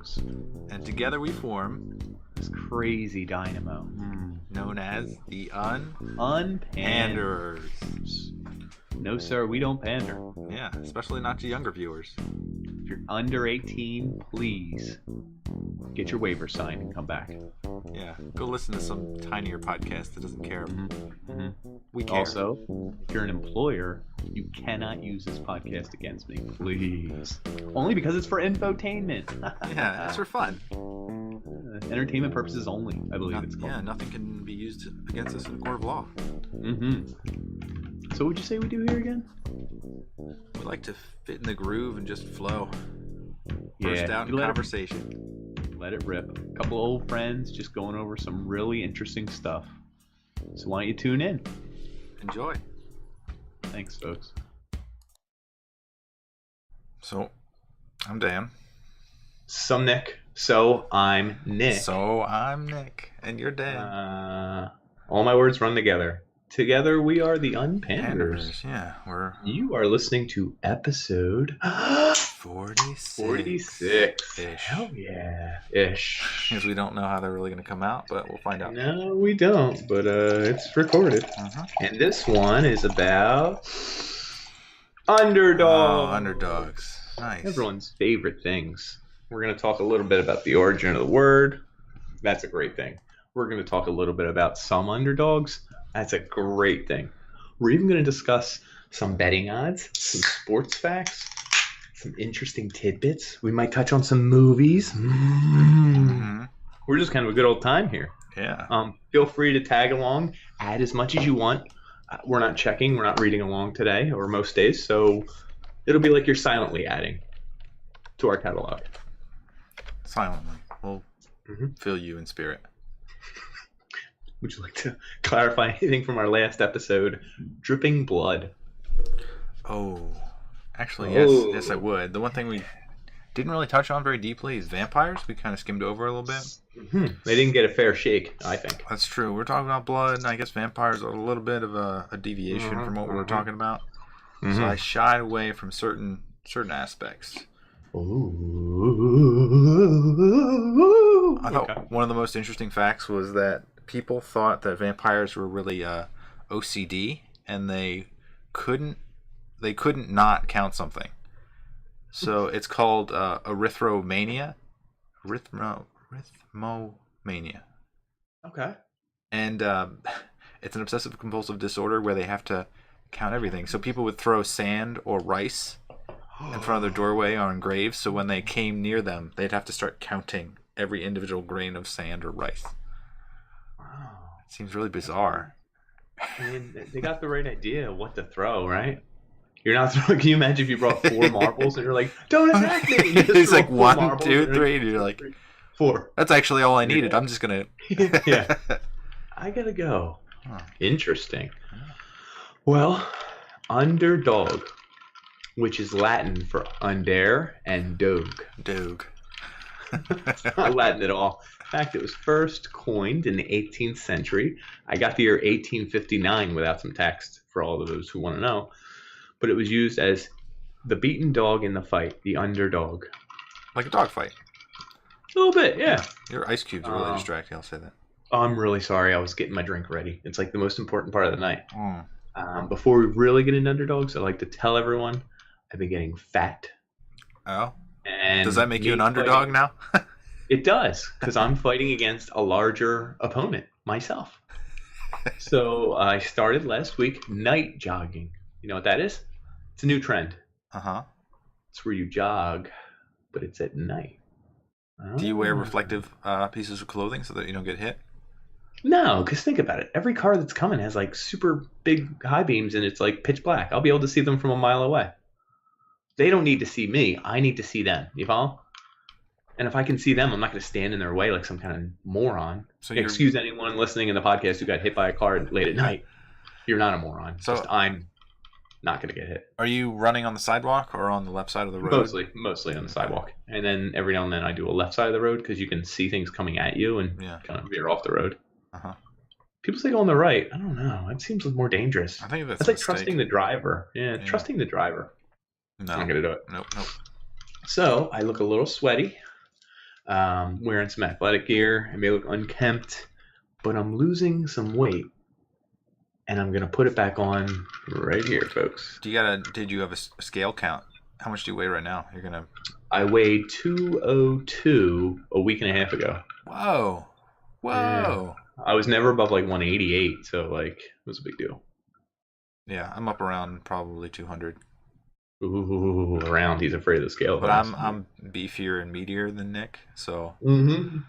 Underdogs. And together we form This crazy dynamo. known as the Unpanders. Underdogs. No, sir, we don't pander. Yeah, especially not to younger viewers. If you're under 18, please get your waiver signed and come back. Yeah, go listen to some tinier podcast that doesn't care. We care. Also, if you're an employer, you cannot use this podcast against me, please. Only because it's for infotainment. Yeah, it's for fun. Entertainment purposes only, I believe it's called. Yeah, nothing can be used against us in a court of law. So what'd you say we do here again? We like to fit in the groove and just flow. Yeah, Burst out in conversation. Let it rip. A couple old friends just going over some really interesting stuff. So why don't you tune in? Enjoy. Thanks, folks. So, I'm Dan. So Nick. So I'm Nick. So I'm Nick. And you're Dan. All my words run together. Together we are the Unpanders. Yeah, You are listening to episode 46. 46. Hell yeah. Ish. Because we don't know how they're really going to come out, but we'll find out. No, we don't, but it's recorded. And this one is about Underdog. Oh, Underdogs. Nice. Everyone's favorite things. We're going to talk a little bit about the origin of the word. That's a great thing. We're going to talk a little bit about some underdogs. That's a great thing. We're even going to discuss some betting odds, some sports facts, some interesting tidbits. We might touch on some movies. We're just kind of a good old time here. Yeah. Feel free to tag along, add as much as you want. We're not checking. We're not reading along today or most days, so it'll be like you're silently adding to our catalog. Silently. We'll feel you in spirit. Would you like to clarify anything from our last episode? Dripping blood. Oh. Actually, yes, I would. The one thing we didn't really touch on very deeply is vampires. We kind of skimmed over a little bit. They didn't get a fair shake, I think. That's true. We're talking about blood, and I guess vampires are a little bit of a deviation from what we were talking about. So I shied away from certain aspects. I thought one of the most interesting facts was that people thought that vampires were really OCD, and they couldn't not count something. So it's called arithmomania. Arithmomania. Okay. And it's an obsessive compulsive disorder where they have to count everything. So people would throw sand or rice in front of their doorway on graves, so when they came near them, they'd have to start counting every individual grain of sand or rice. Wow. It seems really bizarre. I mean, they got the right idea of what to throw, right? You're not throwing. Can you imagine if you brought 4 marbles and you're like, "Don't attack me"? It's like 1, 2, 3, and you're like 4. That's actually all I needed. I'm just gonna. Yeah. I gotta go. Interesting. Well, Underdog, which is Latin for under and dog. Dog. It's not Latin at all. In fact, it was first coined in the 18th century. I got the year 1859 without some text for all of those who want to know. But it was used as the beaten dog in the fight, the underdog. Like a dog fight. A little bit, yeah. Your ice cubes are really distracting, I'll say that. I'm really sorry. I was getting my drink ready. It's like the most important part of the night. Before we really get into underdogs, I'd like to tell everyone I've been getting fat. Oh? And does that make you an underdog now? It does, because I'm fighting against a larger opponent myself. So I started last week night jogging. You know what that is? It's a new trend. It's where you jog, but it's at night. Do you wear reflective pieces of clothing so that you don't get hit? No, because think about it. Every car that's coming has like super big high beams and it's like pitch black. I'll be able to see them from a mile away. They don't need to see me. I need to see them. You follow? And if I can see them, I'm not going to stand in their way like some kind of moron. So excuse anyone listening in the podcast who got hit by a car late at night. You're not a moron. So just I'm not going to get hit. Are you running on the sidewalk or on the left side of the road? Mostly on the sidewalk. And then every now and then I do a left side of the road because you can see things coming at you and kind of veer off the road. People say go on the right. I don't know. It seems more dangerous. I think that's like trusting the driver. Yeah, trusting the driver. No. I'm not going to do it. Nope. So I look a little sweaty. Wearing some athletic gear. I may look unkempt, but I'm losing some weight, and I'm gonna put it back on right here, folks. Did you have a scale count? How much do you weigh right now? I weighed 202 a week and a half ago. Whoa. Yeah. I was never above like 188, so like it was a big deal. Yeah, I'm up around probably 200. Ooh, around. He's afraid of the scale. But I'm beefier and meatier than Nick, so. Mm-hmm.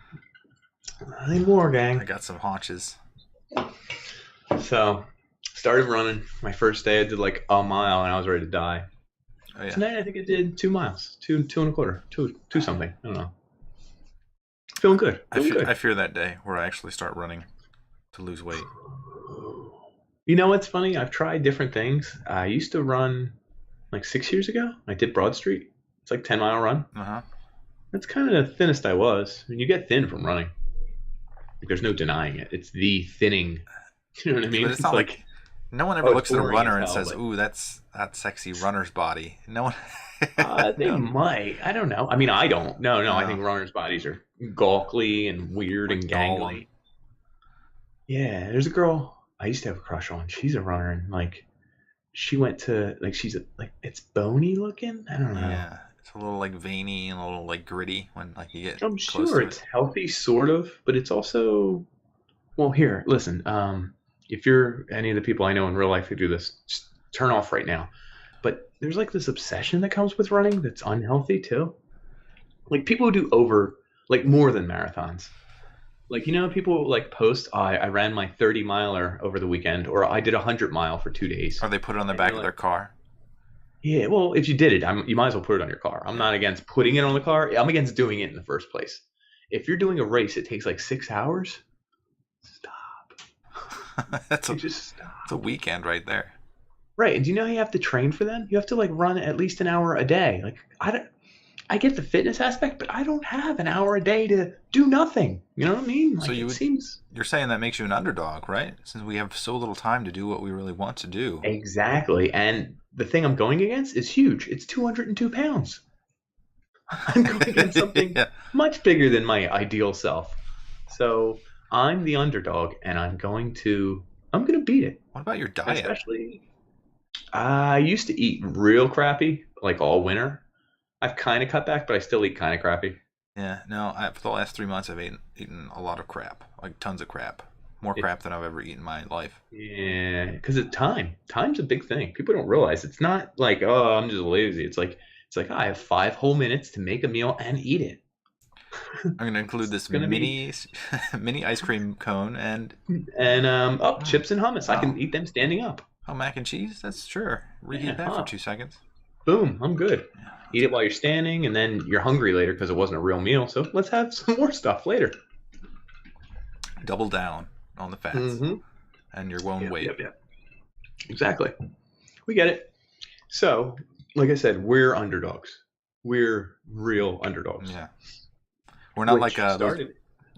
I need more, gang. I got some haunches. So, started running. My first day, I did like a mile, and I was ready to die. Oh, yeah. Tonight, I think I did 2 miles, two and a quarter, two something. I don't know. Feeling good. I fear that day where I actually start running to lose weight. You know what's funny? I've tried different things. I used to run like 6 years ago. I did Broad Street. It's like 10-mile run. Uh-huh. That's kind of the thinnest I was. I mean, you get thin from running. Like, there's no denying it. It's the thinning. You know what I mean? But it's not like no one ever looks at a runner and says, "Ooh, that's that sexy runner's body." No one. They might. I don't know. I mean, I don't. No. I think runners' bodies are gawkly and weird and gangly. Yeah, there's a girl I used to have a crush on. She's a runner, and like, she went to like she's like it's bony looking. I don't know. Yeah, it's a little like veiny and a little like gritty when like you get. I'm sure it's healthy, sort of, but it's also. Well, here, listen. If you're any of the people I know in real life who do this, just turn off right now. But there's like this obsession that comes with running that's unhealthy too. Like people who do more than marathons. Like, you know, people like post, I ran my 30-miler over the weekend, or I did a 100-mile for 2 days. Or they put it on the back of their car. Yeah, well, if you did it, you might as well put it on your car. I'm not against putting it on the car. I'm against doing it in the first place. If you're doing a race, it takes like 6 hours. Stop. That's a weekend right there. Right. And do you know how you have to train for them? You have to like run at least an hour a day. Like I get the fitness aspect, but I don't have an hour a day to do nothing. You know what I mean? Like, you're saying that makes you an underdog, right? Since we have so little time to do what we really want to do. Exactly. And the thing I'm going against is huge. It's 202 pounds. I'm going against something much bigger than my ideal self. So I'm the underdog, and I'm going to beat it. What about your diet? Especially, I used to eat real crappy, like all winter. I've kind of cut back, but I still eat kind of crappy. Yeah, no, for the last 3 months, I've eaten a lot of crap, like tons of crap, more crap than I've ever eaten in my life. Yeah, because time's a big thing. People don't realize it's not like, oh, I'm just lazy. It's like I have 5 whole minutes to make a meal and eat it. I'm gonna include this mini ice cream cone and chips and hummus. I can eat them standing up. Oh, mac and cheese? That's sure. Reheat that for 2 seconds. Boom, I'm good. Yeah. Eat it while you're standing, and then you're hungry later because it wasn't a real meal. So let's have some more stuff later. Double down on the fats and your own weight. Yep. Exactly. We get it. So, like I said, we're underdogs. We're real underdogs. Yeah. We're not like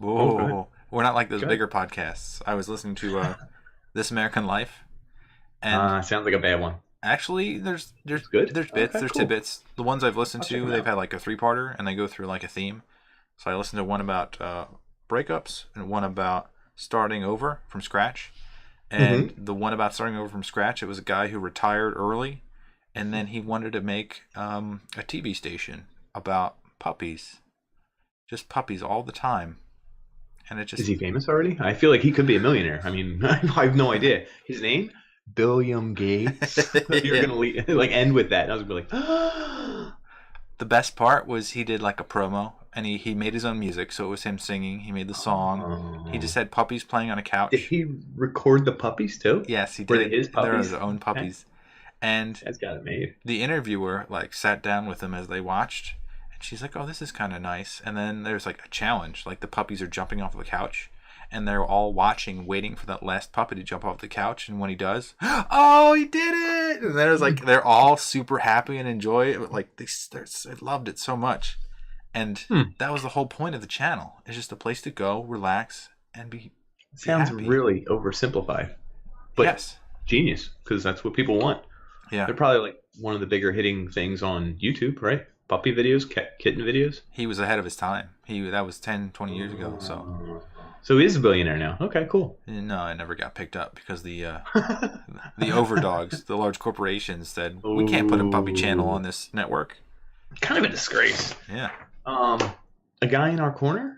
we're not like those bigger podcasts. I was listening to This American Life, and sounds like a bad one. Actually, there's good. There's bits, there's tidbits. The ones I've listened to, they've had like a 3-parter, and they go through like a theme. So I listened to one about breakups and one about starting over from scratch. And the one about starting over from scratch, it was a guy who retired early, and then he wanted to make a TV station about puppies. Just puppies all the time. And it just... Is he famous already? I feel like he could be a millionaire. I mean, I have no idea. His name? Billiam Gates. You're gonna end with that. And I was gonna be like, The best part was he did like a promo, and he made his own music, so it was him singing. He made the song. He just had puppies playing on a couch. Did he record the puppies too? Yes, he did. Were they his puppies? They were his own puppies. Okay. And that's got it made. The interviewer like sat down with them as they watched, and she's like, "Oh, this is kind of nice." And then there's like a challenge, like the puppies are jumping off the couch. And they're all watching, waiting for that last puppy to jump off the couch. And when he does, oh, he did it! And then it was like they're all super happy and enjoy it. Like they loved it so much. And that was the whole point of the channel. It's just a place to go, relax, and be Sounds happy. Really oversimplified. But yes, genius, because that's what people want. Yeah. They're probably like one of the bigger hitting things on YouTube, right? puppy videos, kitten videos. He was ahead of his time. That was 10, 20 years ago. So he is a billionaire now. Okay, cool. No, it never got picked up because the overdogs, the large corporations, said we can't put a puppy channel on this network. Kind of a disgrace. Yeah. A guy in our corner.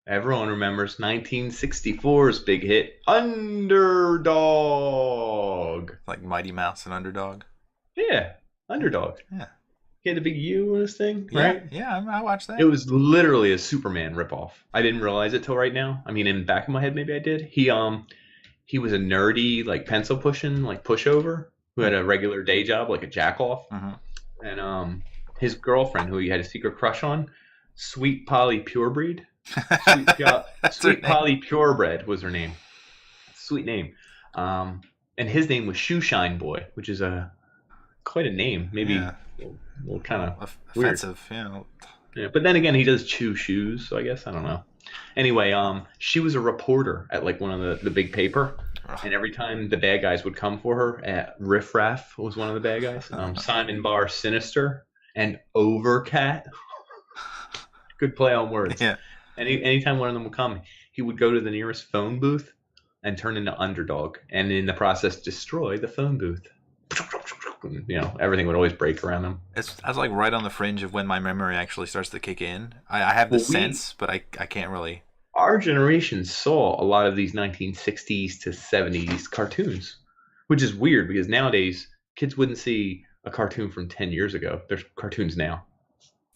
Everyone remembers 1964's big hit, Underdog. Like Mighty Mouse and Underdog. Yeah, Underdog. Yeah. He had a big U in his thing, right? Yeah, I watched that. It was literally a Superman ripoff. I didn't realize it till right now. I mean, in the back of my head, maybe I did. He was a nerdy, like pencil pushing, like pushover who had a regular day job, like a jack off. Mm-hmm. And his girlfriend, who he had a secret crush on, Sweet Polly Purebreed. Sweet Polly Purebred was her name. Sweet name. And his name was Shoeshine Boy, which is quite a name. Maybe a little kind of offensive. Yeah, but then again, he does chew shoes, so I guess I don't know. Anyway, she was a reporter at like one of the big paper, and every time the bad guys would come for her, Riff Raff was one of the bad guys. Simon Barr Sinister and Overcat. Good play on words. Yeah. Anytime one of them would come, he would go to the nearest phone booth and turn into Underdog, and in the process destroy the phone booth. You know, everything would always break around him. I was like right on the fringe of when my memory actually starts to kick in. I have the sense, but I can't really. Our generation saw a lot of these 1960s to 70s cartoons, which is weird because nowadays kids wouldn't see a cartoon from 10 years ago. There's cartoons now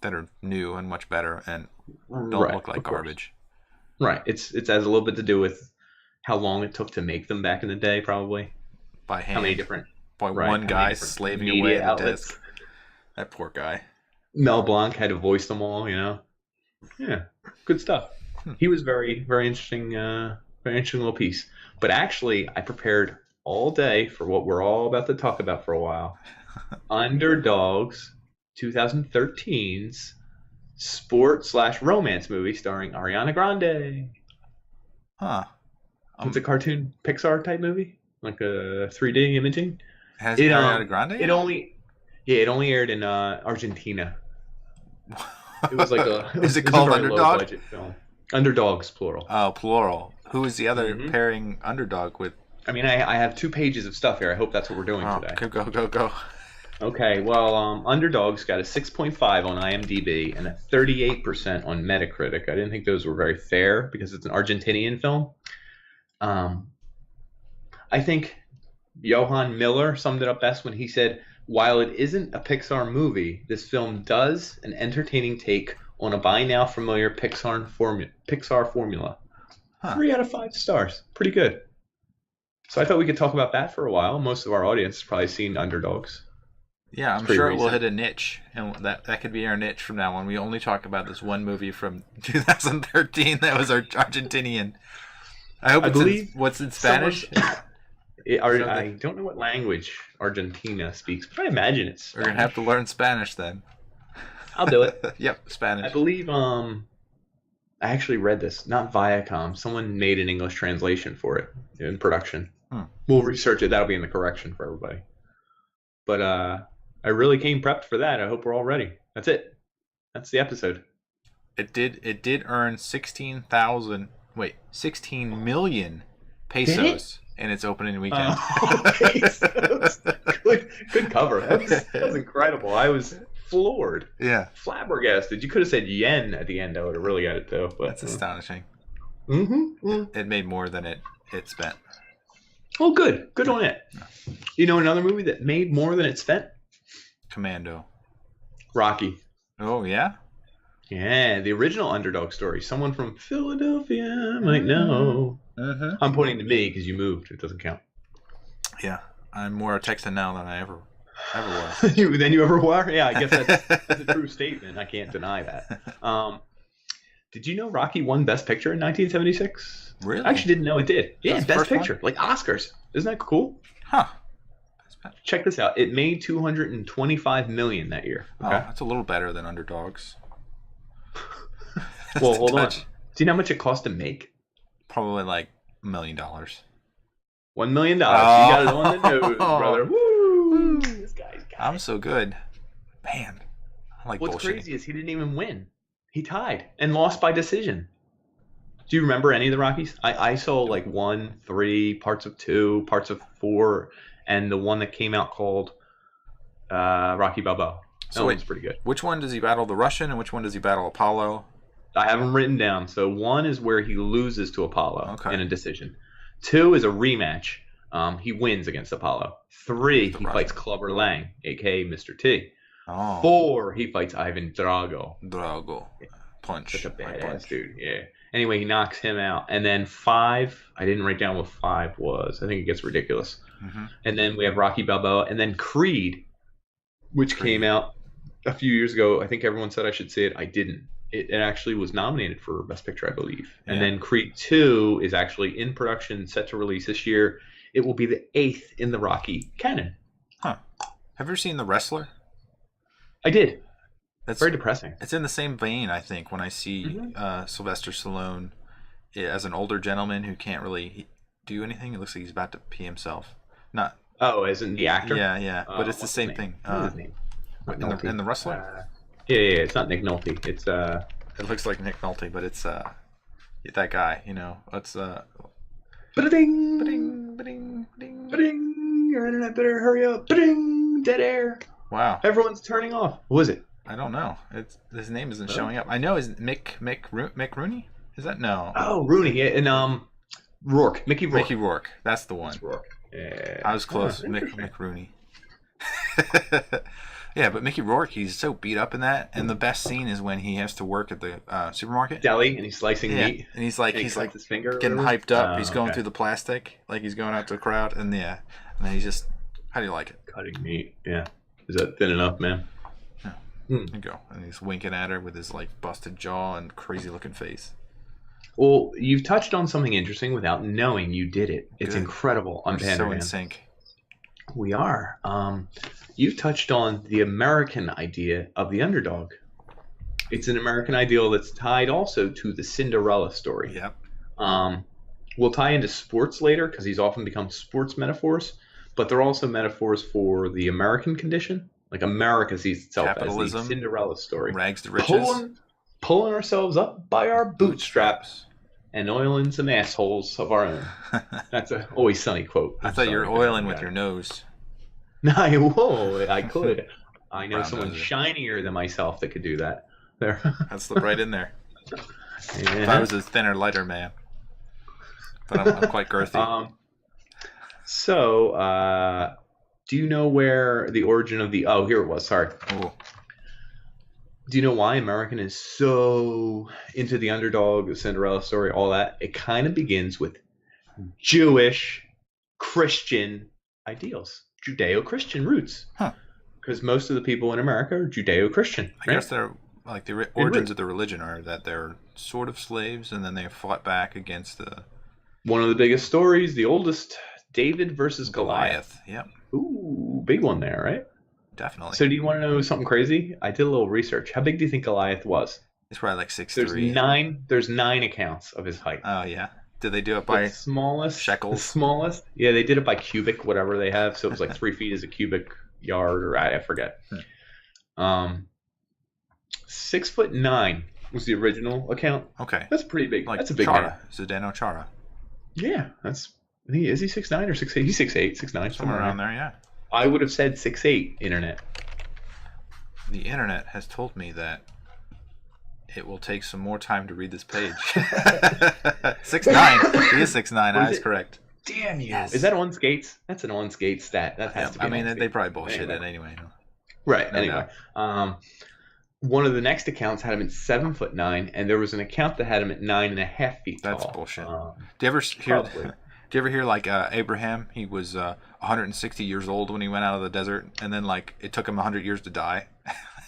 that are new and much better and don't look like garbage. Right. It has a little bit to do with how long it took to make them back in the day, probably. By hand. How many different... one guy slaving away at the desk. That poor guy. Mel Blanc had to voice them all, you know. Yeah, good stuff. He was very, very interesting, very interesting little piece. But actually, I prepared all day for what we're all about to talk about for a while. Underdogs, 2013's sport/romance movie starring Ariana Grande. Huh. It's a cartoon Pixar type movie, like a 3D imaging. Has Ariana Grande? It only aired in Argentina. It was like a. Is it called Underdog? Budget film. Underdogs, plural. Oh, plural. Who is the other pairing Underdog with? I mean, I have 2 pages of stuff here. I hope that's what we're doing today. Go. Okay, well, Underdog's got a 6.5 on IMDb and a 38% on Metacritic. I didn't think those were very fair because it's an Argentinian film. I think Johan Miller summed it up best when he said, while it isn't a Pixar movie, this film does an entertaining take on a by now familiar Pixar formula. 3 out of 5 stars. Pretty good. So I thought we could talk about that for a while. Most of our audience has probably seen Underdogs. Yeah, I'm sure it will hit a niche, and that could be our niche from now on. We only talk about this one movie from 2013 that was Argentinian. I hope what's in Spanish? I don't know what language Argentina speaks, but I imagine it's Spanish. We're going to have to learn Spanish then. I'll do it. Yep, Spanish. I believe I actually read this, not Viacom. Someone made an English translation for it in production. We'll research it. That'll be in the correction for everybody. But I really came prepped for that. I hope we're all ready. That's it. That's the episode. It did earn 16 million pesos in its opening weekend. Pesos. Good cover. That was incredible. I was floored. Yeah. Flabbergasted. You could have said yen at the end. I would have really got it though. But, that's astonishing. Mm-hmm. It made more than it spent. Oh, good. Good on it. You know another movie that made more than it spent? Commando. Rocky. Oh, yeah? Yeah, the original Underdog story. Someone from Philadelphia might know. I'm pointing to me because you moved. It doesn't count. Yeah, I'm more a Texan now than I ever was. Than you ever were? Yeah, I guess that's a true statement. I can't deny that. Did you know Rocky won Best Picture in 1976? Really? I actually didn't know it did. Yeah, Best Picture. Like Oscars. Isn't that cool? Huh. Check this out. It made $225 million that year. Okay? Oh, that's a little better than Underdogs. Well, hold on. Do you know how much it cost to make? Probably like $1 million. $1 million. You got it on the nose, brother. Woo! This guy's got I'm so good. Man, I like What's bullshitting. crazy is he didn't even win. He tied and lost by decision. Do you remember any of the Rockies? I saw like 1, 3, parts of 2, parts of 4, and the one that came out called Rocky Balboa. That one's pretty good. Which one does he battle the Russian, and which one does he battle Apollo? I have them written down. So 1 is where he loses to Apollo in a decision. 2 is a rematch. He wins against Apollo. 3, he fights Clubber Lang, a.k.a. Mr. T. 4, he fights Ivan Drago. Punch. Such a badass dude, yeah. Anyway, he knocks him out. And then 5, I didn't write down what 5 was. I think it gets ridiculous. Mm-hmm. And then we have Rocky Balboa. And then Creed, which came out a few years ago. I think everyone said I should see it. I didn't. It actually was nominated for Best Picture, I believe. Yeah. And then Creed 2 is actually in production, set to release this year. It will be the 8th in the Rocky canon. Huh. Have you ever seen The Wrestler? I did. That's very depressing. It's in the same vein, I think, when I see Sylvester Stallone as an older gentleman who can't really do anything. It looks like he's about to pee himself. Not. Oh, as in the actor? Yeah. But it's the same thing. What's his name? In the Wrestler? Yeah. It's not Nick Nolte. It's It looks like Nick Nolte, but it's that guy. You know, it's Ba-ding, ba-ding, ba-ding, ba-ding, ba-ding. Your internet better hurry up. Ba-ding, dead air. Wow. Everyone's turning off. Who is it? I don't know. His name isn't showing up. I know is Mick Rooney? Is that no? Oh, Rooney. Yeah, and Rourke. Mickey Rourke. Mickey Rourke. That's the one. That's Rourke. Yeah. I was close. Mick Rooney. Yeah, but Mickey Rourke, he's so beat up in that, and the best scene is when he has to work at the supermarket deli, and he's slicing meat, and he's like his finger getting hyped up. He's going through the plastic, like he's going out to the crowd, and then he's just, how do you like it? Cutting meat. Yeah, is that thin enough, man? Yeah. There you go, and he's winking at her with his like busted jaw and crazy looking face. Well, you've touched on something interesting without knowing you did it. It's incredible on Pander. We're so in sync. We are. You've touched on the American idea of the underdog. It's an American ideal that's tied also to the Cinderella story. Yep. We'll tie into sports later because these often become sports metaphors, but they're also metaphors for the American condition. Like America sees itself Capitalism, as the Cinderella story. Rags to riches. Pulling ourselves up by our bootstraps and oiling some assholes of our own. That's a Always Sunny quote. I thought you were oiling with your nose. No, whoa, I could. I know someone shinier than myself that could do that. There. That slipped right in there. Yeah. If I was a thinner, lighter man. But I'm quite girthy. So, do you know where the origin of the... Oh, here it was. Sorry. Ooh. Do you know why American is so into the underdog, the Cinderella story, all that? It kind of begins with Jewish, Christian ideals. Judeo-Christian roots. Because most of the people in America are Judeo-Christian. I guess they're like the origins of the religion are that they're sort of slaves and then they fought back against the... One of the biggest stories, the oldest, David versus Goliath. Yep. Ooh, big one there, right? Definitely. So do you want to know something crazy? I did a little research. How big do you think Goliath was? It's probably like 6'3". There's 9 accounts of his height. Oh, yeah. Did they do it by shekels? The smallest? Yeah, they did it by cubic, whatever they have. So it was like 3 feet is a cubic yard, or I forget. 6'9" was the original account. Okay. That's pretty big. Like that's a big Chara. Zdeno Chara. Yeah, is he 6'9" or 6'8"? He's 6'8", 6'9", somewhere around there, yeah. I would have said 6'8", internet. The internet has told me that it will take some more time to read this page. 6'9". He is 6'9". I was correct. Damn you. Yes. Is that on skates? That's an on skate stat. That has to be. I mean, they probably bullshit it anyway. Right. Anyway. One of the next accounts had him at 7'9", and there was an account that had him at 9.5 feet tall. That's bullshit. Do you ever hear? Do you ever hear like Abraham? He was 160 years old when he went out of the desert, and then like it took him 100 years to die.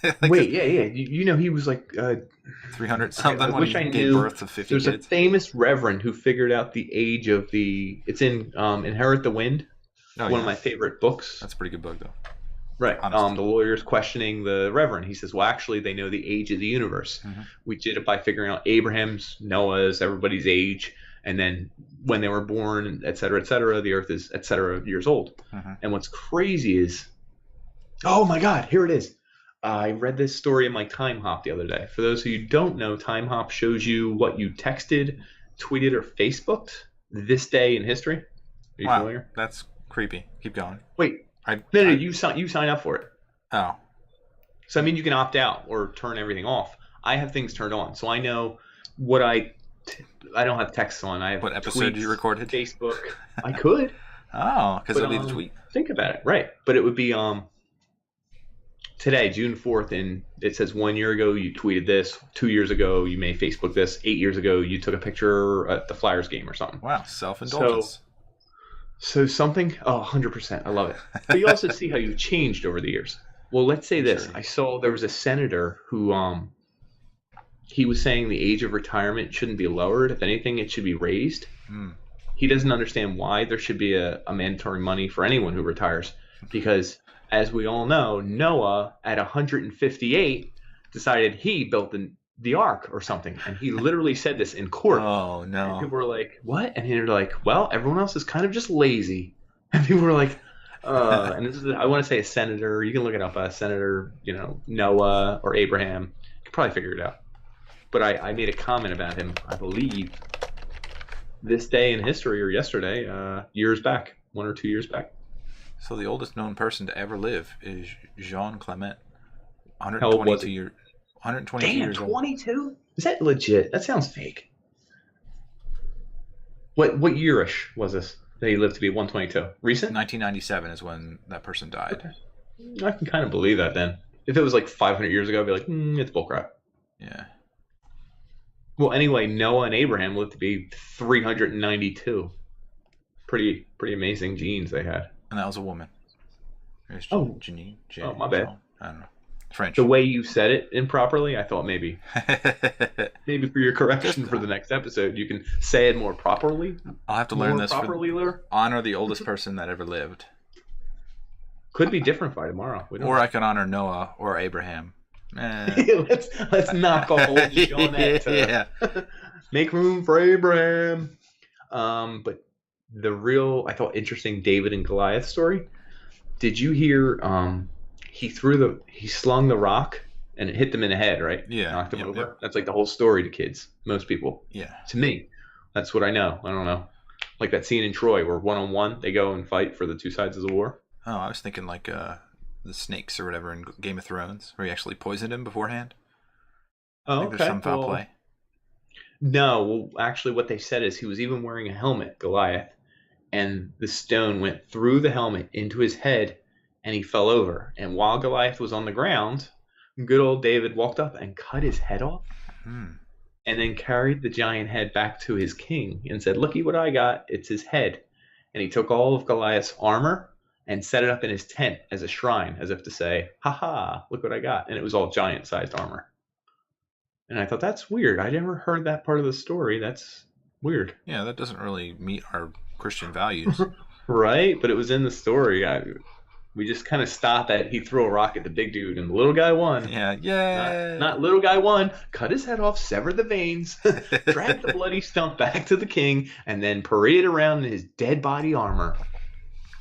Like wait, yeah. You know he was like 300 something when he gave birth to 50 There's kids. A famous reverend who figured out the age of the. It's in Inherit the Wind. One of my favorite books. That's a pretty good book though. Right. The lawyer's questioning the reverend. He says, well, actually, they know the age of the universe. Mm-hmm. We did it by figuring out Abraham's, Noah's, everybody's age. And then when they were born, et cetera, the earth is, et cetera, years old. Mm-hmm. And what's crazy is, oh, my God, here it is. I read this story in my Time Hop the other day. For those of you who don't know, Time Hop shows you what you texted, tweeted, or Facebooked this day in history. Are you Wow, familiar? that's creepy. Keep going. Wait, I, no, I you sign up for it. oh, So I mean, you can opt out or turn everything off. I have things turned on, so I know what I don't have texts on. I have what episode tweets, you recorded? Facebook. I could, Oh, because but it'll be the tweet. think about it, right? But it would be today, June 4th, and it says 1 year ago you tweeted this, 2 years ago you may Facebook this, 8 years ago you took a picture at the Flyers game or something. Wow, self-indulgence. So something, 100%, I love it. But you also see how you've changed over the years. Well, let's say this. Sure. I saw there was a senator who he was saying the age of retirement shouldn't be lowered. If anything, it should be raised. He doesn't understand why there should be a mandatory money for anyone who retires, because as we all know, Noah at 158 decided he built the ark or something, and he literally said this in court. Oh no! And people were like, "What?" And they're like, "Well, everyone else is kind of just lazy." And people were like, and this is, I want to say a senator. You can look it up. A senator, Noah or Abraham. You could probably figure it out. But I made a comment about him, I believe, this day in history or yesterday, years back, 1 or 2 years back. So the oldest known person to ever live is Jean Clement, How old was 122 he? years. 122 Damn, years old. 22? Is that legit? That sounds fake. What yearish was this that he lived to be 122? Recent? 1997 is when that person died. Okay. I can kind of believe that then. If it was like 500 years ago, I'd be like, it's bullcrap. Yeah. Well, anyway, Noah and Abraham lived to be 392. Pretty amazing genes they had. And that was a woman. There's Oh. Janine. Oh, my bad. I don't know. French. The way you said it improperly, I thought maybe for your correction for the next episode, you can say it more properly. I'll have to learn this. Properly, honor the oldest person that ever lived. Could be different by tomorrow. Or I can honor Noah or Abraham. Let's knock off old Jeanette. Yeah. Make room for Abraham. But the real, I thought, interesting David and Goliath story. Did you hear? He slung the rock and it hit them in the head, right? Yeah. Knocked them over. Yep. That's like the whole story to kids, most people. Yeah. To me, that's what I know. I don't know. Like that scene in Troy where 1-on-1 they go and fight for the two sides of the war. Oh, I was thinking like the snakes or whatever in Game of Thrones, where he actually poisoned him beforehand. Oh, I think there's some foul play. No, well, actually, what they said is he was even wearing a helmet, Goliath, and the stone went through the helmet into his head, and he fell over. And while Goliath was on the ground, good old David walked up and cut his head off, and then carried the giant head back to his king and said, "Looky what I got! It's his head." And he took all of Goliath's armor and set it up in his tent as a shrine, as if to say, "Ha ha! Look what I got!" And it was all giant-sized armor. And I thought, that's weird. I never heard that part of the story. That's weird. Yeah, that doesn't really meet our Christian values. Right? But it was in the story. We just kind of stopped at he threw a rock at the big dude and the little guy won. Yeah, yeah. Not little guy won. Cut his head off, severed the veins, dragged the bloody stump back to the king, and then paraded around in his dead body armor.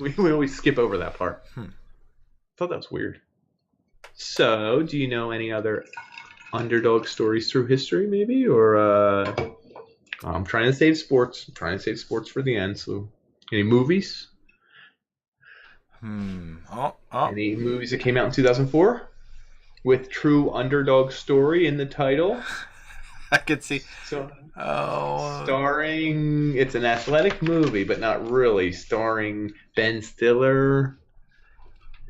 We always skip over that part. Thought that was weird. So, do you know any other underdog stories through history, maybe? Or I'm trying to save sports. I'm trying to save sports for the end. So, any movies? Any movies that came out in 2004 with true underdog story in the title? I could see. So, starring, it's an athletic movie, but not really. Starring Ben Stiller,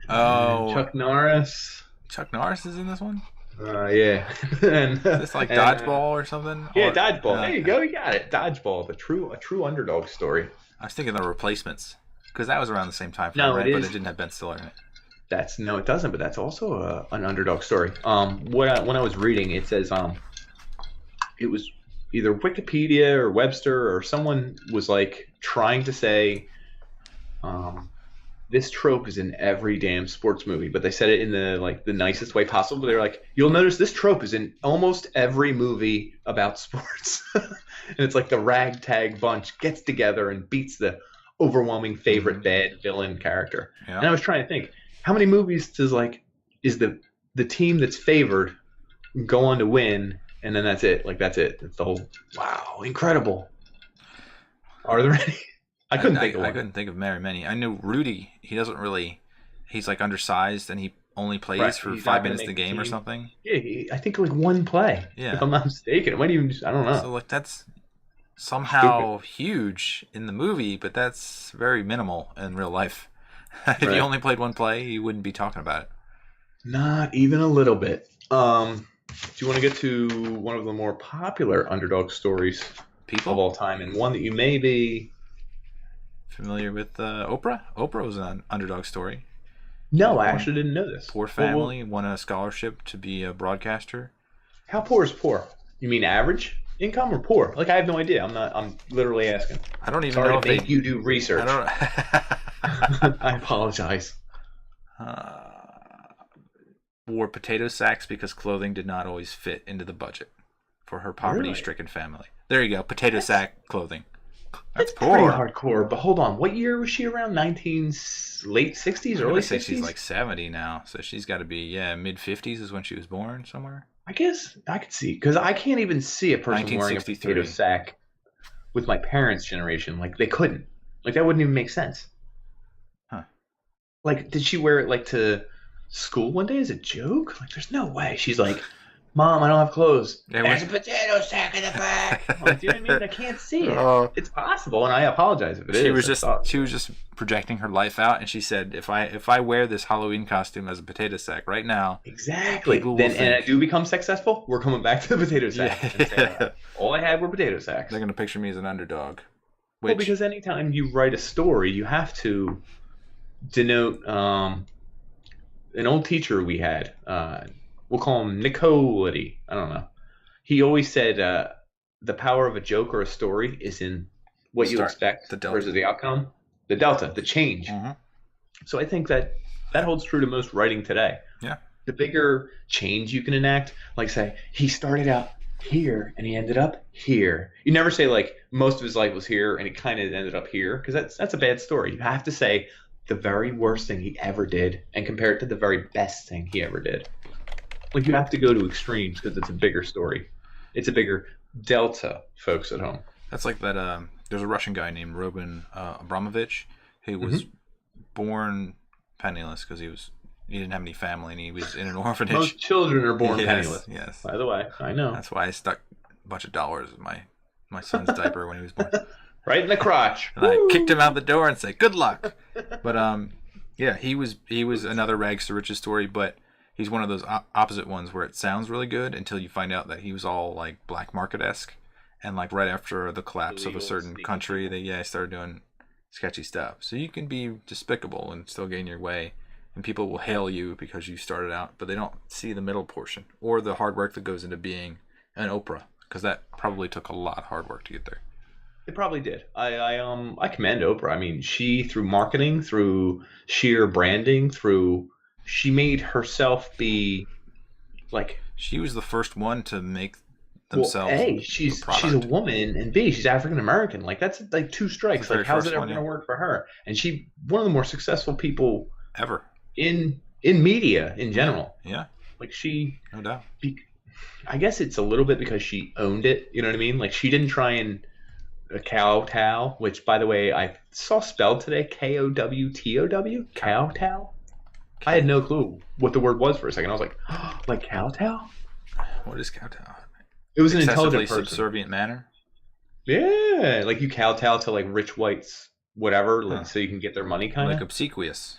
Chuck Norris. Chuck Norris is in this one? Yeah. And, is this like Dodgeball or something? Yeah, Dodgeball. There you go. You got it. Dodgeball, a true underdog story. I was thinking The Replacements, because that was around the same time frame, No, right? it But is. it didn't have Ben Stiller in it. No, it doesn't. But that's also an underdog story. When I was reading, it says it was either Wikipedia or Webster or someone was like trying to say this trope is in every damn sports movie, but they said it in the nicest way possible. But they're like, you'll notice this trope is in almost every movie about sports. And it's like the ragtag bunch gets together and beats the overwhelming favorite bad villain character. Yeah. And I was trying to think, how many movies is the the team that's favored go on to win, and then that's it. Like that's it. It's the whole. Wow, incredible. Are there any? I couldn't think of one. I couldn't think of very many. I knew Rudy. He doesn't really. He's like undersized, and he only plays for 5 minutes a game or something. Yeah, I think like one play. Yeah, if I'm not mistaken, it might even. I don't know. So like that's somehow huge in the movie, but that's very minimal in real life. If you only played one play, you wouldn't be talking about it. Not even a little bit. Do you want to get to one of the more popular underdog stories of all time, and one that you may be familiar with? Oprah. Oprah was an underdog story. No, I actually didn't know this. Poor family won a scholarship to be a broadcaster. How poor is poor? You mean average income or poor? Like I have no idea. I'm literally asking. I don't even know if they you do research. I apologize. Wore potato sacks because clothing did not always fit into the budget for her poverty-stricken family. There you go, potato sack clothing. That's poor. Pretty hardcore. But hold on, what year was she around? Late 60s, early 60s? She's like 70 now, so she's got to be mid 50s is when she was born somewhere. I guess I could see because I can't even see a person wearing a potato sack with my parents' generation. Like they couldn't. Like that wouldn't even make sense. Huh? Like, did she wear it like to school one day as a joke? Like, there's no way. She's like, Mom, I don't have clothes. There's a potato sack in the back. Like, do you know what I mean? I can't see it. It's possible, and I apologize if it is. She was just projecting her life out, and she said, if I wear this Halloween costume as a potato sack right now, exactly. And I do become successful, we're coming back to the potato sack. Yeah. All I had were potato sacks. They're gonna picture me as an underdog. Well, because anytime you write a story, you have to denote. An old teacher we had, we'll call him Nicolity. I don't know. He always said the power of a joke or a story is in what you expect versus the outcome. The delta, the change. Mm-hmm. So I think that holds true to most writing today. Yeah. The bigger change you can enact, like say, he started out here and he ended up here. You never say like most of his life was here and he kind of ended up here, because that's a bad story. You have to say the very worst thing he ever did and compare it to the very best thing he ever did. Like you have to go to extremes because it's a bigger story. It's a bigger delta, folks at home. That's like that. There's a Russian guy named Roman Abramovich who was born penniless because he didn't have any family and he was in an orphanage. Most children are born penniless. Yes. By the way, I know. That's why I stuck a bunch of dollars in my son's diaper when he was born. Right in the crotch. And I kicked him out the door and said, "Good luck." But yeah, he was another rags to riches story, but he's one of those opposite ones where it sounds really good until you find out that he was all like black market-esque, and like right after the collapse of a certain country, they started doing sketchy stuff. So you can be despicable and still gain your way, and people will hail you because you started out, but they don't see the middle portion or the hard work that goes into being an Oprah, because that probably took a lot of hard work to get there. It probably did. I commend Oprah. I mean, she, through marketing, through sheer branding, she made herself be like. She was the first one to make themselves. Well, A, she's a woman, and B, she's African American. Like that's like two strikes. Like how's it ever going to work for her? And she, one of the more successful people ever in media in general. Yeah. Like she. No doubt. I guess it's a little bit because she owned it. You know what I mean? Like she didn't try and. A kowtow, which by the way I saw spelled today, Kowtow, kowtow. I had no clue what the word was for a second. I was like, oh, like kowtow? What is kowtow? It was an intelligent person. Subservient manner. Yeah, like you kowtow to like rich whites, whatever, like, so you can get their money, kind of. Like obsequious,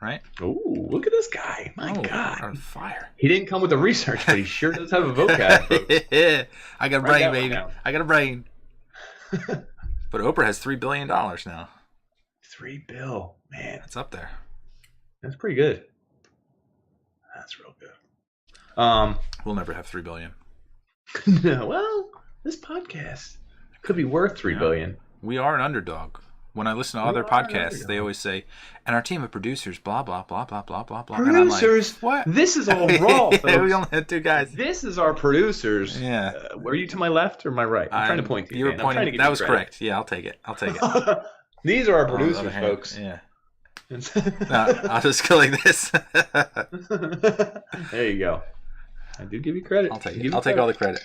right? Oh, look at this guy! My God, on fire! He didn't come with the research, but he sure does have a vocab. I got a brain, baby. I got a brain. But Oprah has $3 billion now. $3 billion, man. That's up there. That's pretty good. That's real good. We'll never have $3 billion. No, well, this podcast could be worth $3 billion. We are an underdog. When I listen to other podcasts, they always say, and our team of producers, blah, blah, blah, blah, blah, blah, blah. Producers? Like, what? This is all raw, folks. We only had 2 guys. This is our producers. Yeah. Were you to my left or my right? I'm trying to point to you. You were pointing. That was correct. Yeah, I'll take it. These are our producers, folks. Yeah. I'll just go like this. There you go. I do give you credit. I'll take it. I'll take all the credit.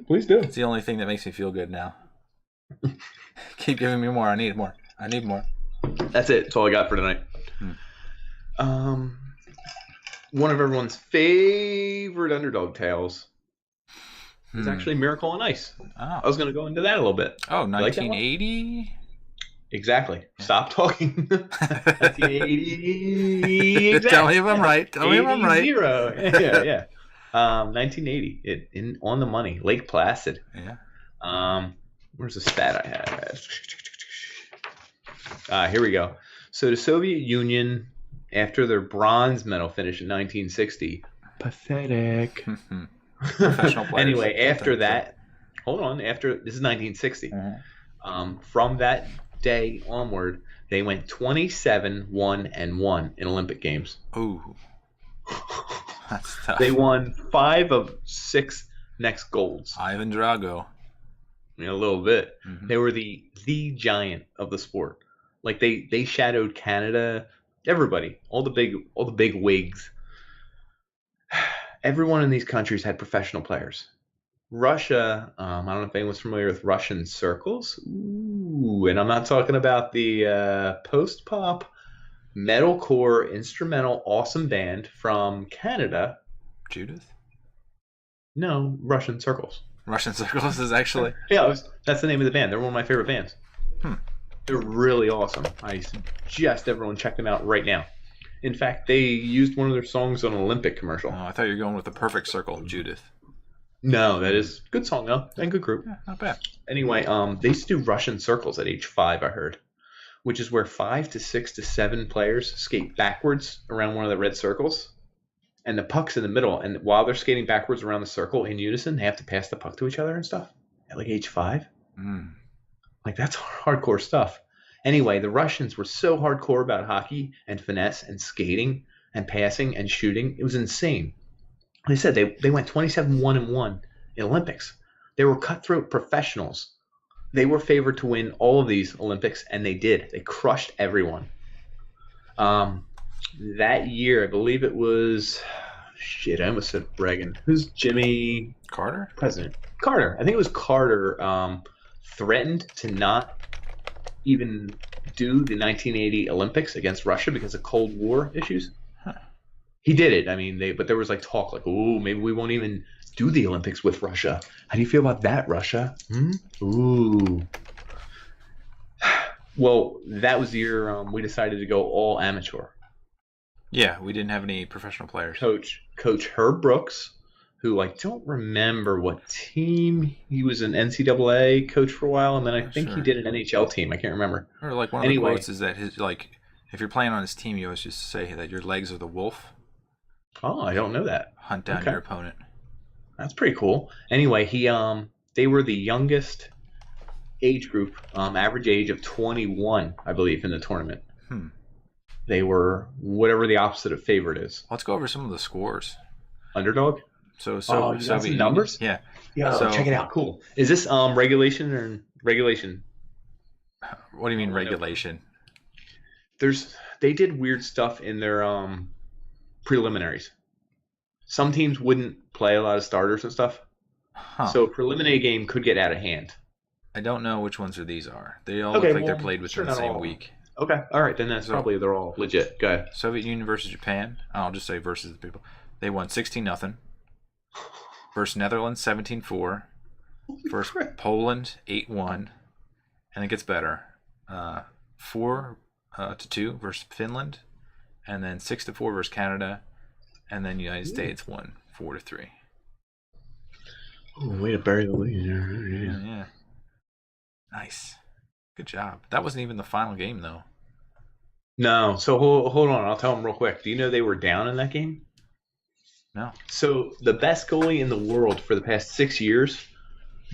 Please do. It's the only thing that makes me feel good now. Keep giving me more. I need more. I need more. That's it. That's all I got for tonight. One of everyone's favorite underdog tales is actually Miracle on Ice. Oh. I was going to go into that a little bit. Oh, 1980? Exactly. Yeah. Stop talking. 1980. Exactly. Tell me if I'm right. Tell me if I'm right. Yeah. 1980. On the money. Lake Placid. Yeah. Where's the stat I had? Here we go. So the Soviet Union, after their bronze medal finish in 1960, pathetic. Professional players. Anyway, after that, hold on. After this is 1960. From that day onward, they went 27-1-1 in Olympic Games. Ooh, that's tough. They won 5 of 6 next golds. Ivan Drago. A little bit. They were the giant of the sport. Like they shadowed Canada, everybody, all the big wigs. Everyone in these countries had professional players. Russia, I don't know if anyone's familiar with Russian circles. Ooh, and I'm not talking about the post-pop, metalcore, instrumental, awesome band from Canada. Judith? No, Russian circles. Russian circles is actually... Yeah, that's the name of the band. They're one of my favorite bands. They're really awesome. I suggest everyone check them out right now. In fact, they used one of their songs on an Olympic commercial. Oh, I thought you were going with the perfect circle, Judith. No, that is good song though, and good group. Yeah, not bad. Anyway, they used to do Russian circles at age 5, I heard, which is where 5 to 6 to 7 players skate backwards around one of the red circles, and the puck's in the middle. And while they're skating backwards around the circle in unison, they have to pass the puck to each other and stuff at like age 5. Like that's hardcore stuff. Anyway, the Russians were so hardcore about hockey and finesse and skating and passing and shooting. It was insane. They said they went 27-1-1 in Olympics. They were cutthroat professionals. They were favored to win all of these Olympics, and they did. They crushed everyone. That year, I believe it was... Shit, I almost said Reagan. Who's Jimmy... Carter? President. Carter. I think it was Carter threatened to not even do the 1980 Olympics against Russia because of Cold War issues. He did it. I mean, but there was like talk like, oh, maybe we won't even do the Olympics with Russia. How do you feel about that, Russia? Ooh. Well, that was the year we decided to go all amateur. Yeah, we didn't have any professional players. Coach Herb Brooks, who I don't remember what team. He was an NCAA coach for a while, and then I think he did an NHL team. I can't remember. Or like one of the quotes is that his if you're playing on his team, you always just say that your legs are the wolf. Oh, I don't know that. Hunt down your opponent. That's pretty cool. Anyway, they were the youngest age group, average age of 21, I believe, in the tournament. They were whatever the opposite of favorite is. Let's go over some of the scores. Underdog? So you got some numbers? Yeah. So check it out. Cool. Is this regulation or regulation? What do you mean regulation? They did weird stuff in their preliminaries. Some teams wouldn't play a lot of starters and stuff. So a preliminary game could get out of hand. I don't know which ones these are. They all look like they're played within the same week. Okay. All right. Then that's probably they're all legit. Go ahead. Soviet Union versus Japan. I'll just say versus the people. They won 16-0. Versus Netherlands 17-4. Versus Poland 8-1. And it gets better. 4-2 versus Finland. And then 6-4 versus Canada. And then United States won 4-3. Oh, way to bury the lead. Yeah. Nice. Good job. That wasn't even the final game, though. No. So hold on. I'll tell them real quick. Do you know they were down in that game? No. So the best goalie in the world for the past 6 years,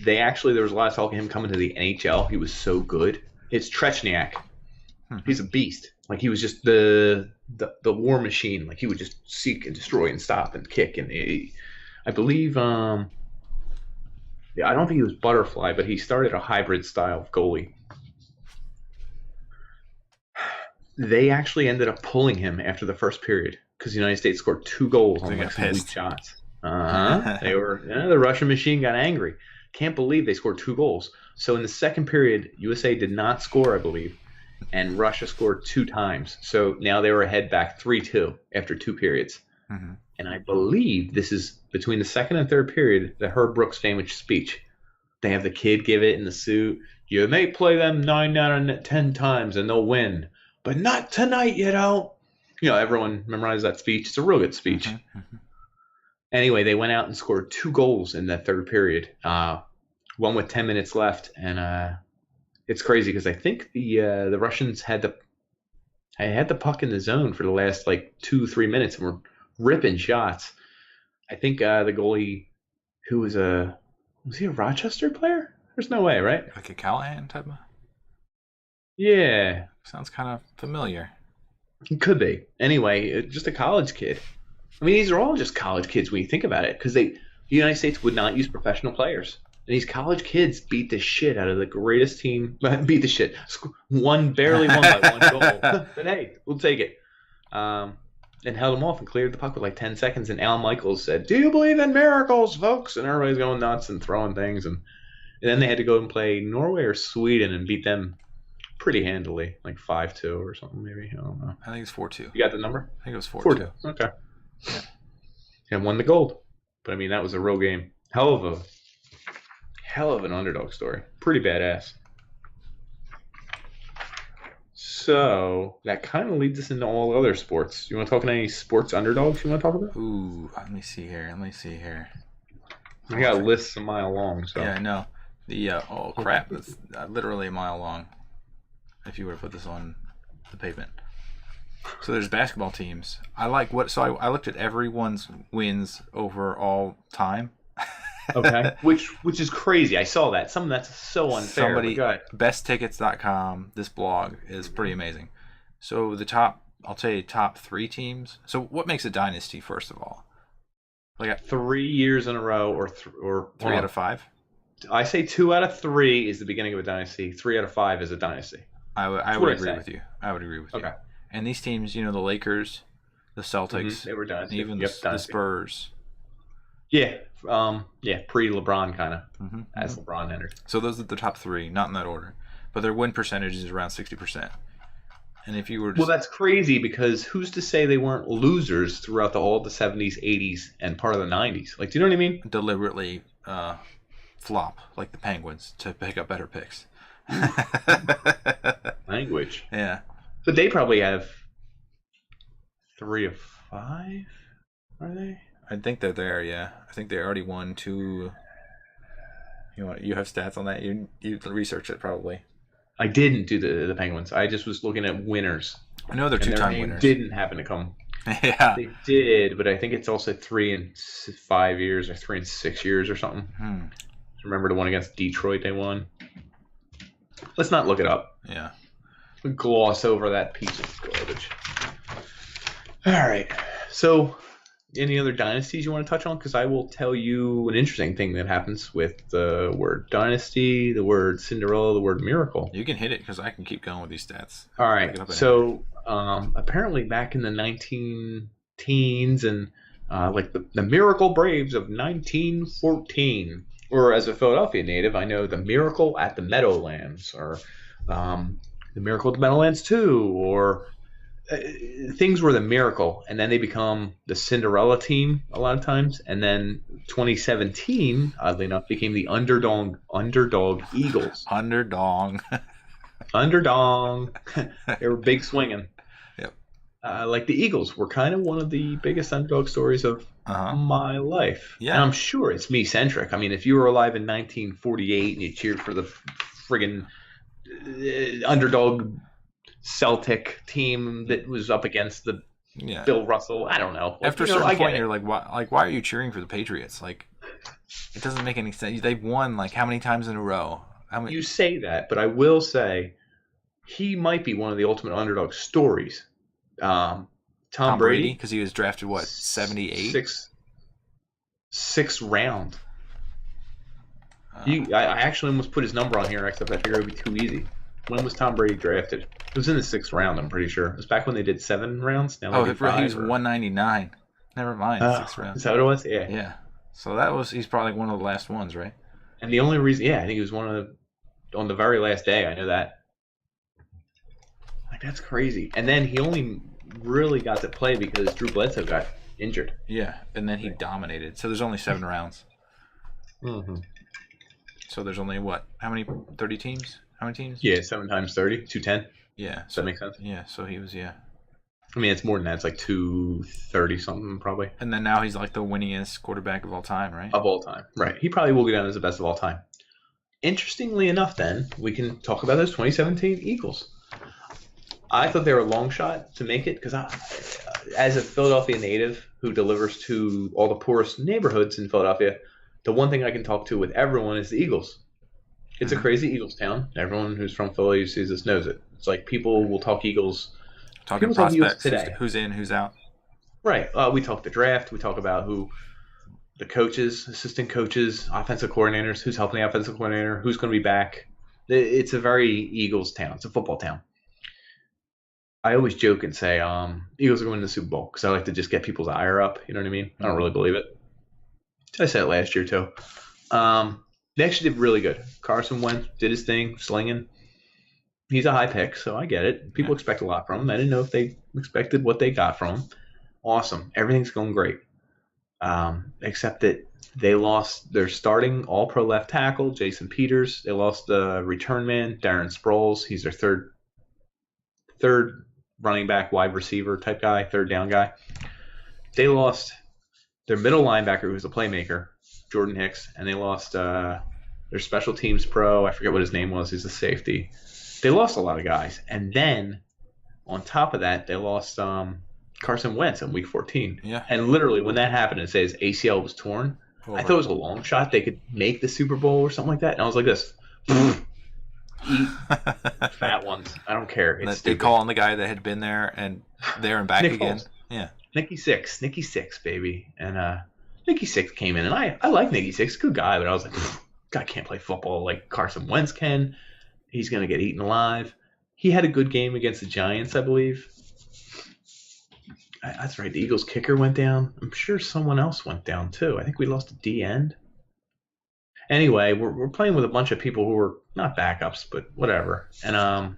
there was a lot of talk of him coming to the NHL. He was so good. It's Trechniak. He's a beast. Like he was just the war machine. Like he would just seek and destroy and stop and kick. And I believe I don't think he was butterfly, but he started a hybrid style of goalie. They actually ended up pulling him after the first period because the United States scored 2 goals They on got some weak pissed. shots. They were the Russian machine got angry. Can't believe they scored 2 goals. So in the second period, USA did not score, I believe, and Russia scored 2 times. So now they were ahead back 3-2 after 2 periods. Mm-hmm. And I believe this is between the second and third period, the Herb Brooks famous speech. They have the kid give it in the suit. You may play them 9 out of 10 times and they'll win, but not tonight, you don't. Everyone memorized that speech. It's a real good speech. Mm-hmm. Mm-hmm. Anyway, they went out and scored 2 goals in that third period. One with 10 minutes left, and it's crazy because I think the Russians had the puck in the zone for the last 2-3 minutes and were ripping shots. I think the goalie, who was he a Rochester player? There's no way, right? Like a Callahan type of? Yeah. Sounds kind of familiar. He could be. Anyway, just a college kid. I mean, these are all just college kids when you think about it, because the United States would not use professional players. And these college kids beat the shit out of the greatest team. Beat the shit. Barely won by 1 goal. But hey, we'll take it. And held them off and cleared the puck with 10 seconds. And Al Michaels said, "Do you believe in miracles, folks?" And everybody's going nuts and throwing things. And then they had to go and play Norway or Sweden and beat them pretty handily, 5-2 or something maybe. I don't know. I think it's 4-2. You got the number? I think it was 4-2. Okay. Yeah. And won the gold. But I mean, that was a real game. Hell of an underdog story. Pretty badass. So that kind of leads us into all other sports. You want to talk about any sports underdogs you want to talk about? Ooh, let me see here. I got lists a mile long. So yeah, I know. Oh crap, that's literally a mile long. If you were to put this on the pavement. So there's basketball teams. I looked at everyone's wins over all time. Okay. Which is crazy. I saw that. Some of that's so unfair. Besttickets.com, this blog is pretty amazing. So I'll tell you top 3 teams. So what makes a dynasty, first of all? 3 years in a row or 3 out of 5? I say 2 out of 3 is the beginning of a dynasty. 3 out of 5 is a dynasty. I would agree with you. Okay. And these teams, the Lakers, the Celtics, they were dynasty. even the Spurs. Yeah. Pre-LeBron kind of, as LeBron entered. So those are the top 3, not in that order. But their win percentage is around 60%. And if you were Well, that's crazy because who's to say they weren't losers throughout all the 70s, 80s, and part of the 90s? Do you know what I mean? Deliberately flop, like the Penguins, to pick up better picks. Language. Yeah. But they probably have 3 of 5, are they? I think they're there, yeah. I think they already won 2. You have stats on that? You researched it probably. I didn't do the Penguins. I just was looking at winners. I know they're 2-time winners. Didn't happen to come. Yeah. They did, but I think it's also 3 in 5 years or 3 in 6 years or something. Remember the one against Detroit they won? Let's not look it up. Yeah. We'll gloss over that piece of garbage. All right. So, any other dynasties you want to touch on? Because I will tell you an interesting thing that happens with the word dynasty, the word Cinderella, the word miracle. You can hit it because I can keep going with these stats. All right. So, apparently back in the 19 teens and the Miracle Braves of 1914, or as a Philadelphia native, I know the Miracle at the Meadowlands, or the Miracle at the Meadowlands 2, or things were the Miracle, and then they become the Cinderella team a lot of times, and then 2017, oddly enough, became the Underdog Eagles. Underdog. They were big swinging. Yep. Like the Eagles were kind of one of the biggest underdog stories of my life. Yeah. And I'm sure it's me-centric. I mean, if you were alive in 1948 and you cheered for the friggin' underdog Celtic team that was up against the Bill Russell, I don't know. After a certain point, you're like, why are you cheering for the Patriots? It doesn't make any sense. They've won how many times in a row? You say that, but I will say he might be one of the ultimate underdog stories. Tom Brady, because he was drafted 78, sixth round. I actually almost put his number on here, except I figured it would be too easy. When was Tom Brady drafted? It was in the 6th round, I'm pretty sure. It was back when they did 7 rounds. Now Oh, they do 5. he was 199. Never mind, 6th round. Is that what it was? Yeah. Yeah. So he's probably one of the last ones, right? And the only reason, I think he was on the very last day. I know that. Like, that's crazy. And then he only really got to play because Drew Bledsoe got injured. Yeah, and then he dominated. So there's only 7 rounds. Mm-hmm. So there's only what? How many? 30 teams? How many teams? Yeah, 7 times 30, 210. Yeah. Does that make sense? Yeah, so he was, yeah. I mean, it's more than that. It's like 230 something, probably. And then now he's like the winningest quarterback of all time, right? Of all time. Right. He probably will go down as the best of all time. Interestingly enough, then, we can talk about those 2017 Eagles. I thought they were a long shot to make it because as a Philadelphia native who delivers to all the poorest neighborhoods in Philadelphia, the one thing I can talk to with everyone is the Eagles. It's a crazy Eagles town. Everyone who's from Philly who sees this knows it. It's like people will talk Eagles. Talking prospects today. Who's in, who's out. Right. We talk the draft. We talk about who the coaches, assistant coaches, offensive coordinators, who's helping the offensive coordinator, who's going to be back. It's a very Eagles town. It's a football town. I always joke and say Eagles are going to the Super Bowl because I like to just get people's ire up. You know what I mean? I don't really believe it. I said it last year too. They actually did really good. Carson Wentz did his thing, slinging. He's a high pick, so I get it. People expect a lot from him. I didn't know if they expected what they got from him. Awesome. Everything's going great. Except that they lost their starting all-pro left tackle, Jason Peters. They lost the return man, Darren Sproles. He's their third running back, wide receiver type guy, third down guy. They lost their middle linebacker, who was a playmaker, Jordan Hicks, and they lost their special teams pro. I forget what his name was. He's a safety. They lost a lot of guys. And then, on top of that, they lost Carson Wentz in Week 14. Yeah. And literally, when that happened, it says ACL was torn. I thought it was a long shot. They could make the Super Bowl or something like that. And I was like this. Eat fat ones. I don't care. They call on the guy that had been there and back Nick again. Foles. Yeah. Nicky Six, baby. And Nicky Six came in, and I like Nicky Six. Good guy, but I was like, guy can't play football like Carson Wentz can. He's going to get eaten alive. He had a good game against the Giants, I believe. That's right. The Eagles kicker went down. I'm sure someone else went down, too. I think we lost a D-end. Anyway, we're playing with a bunch of people who were not backups, but whatever. And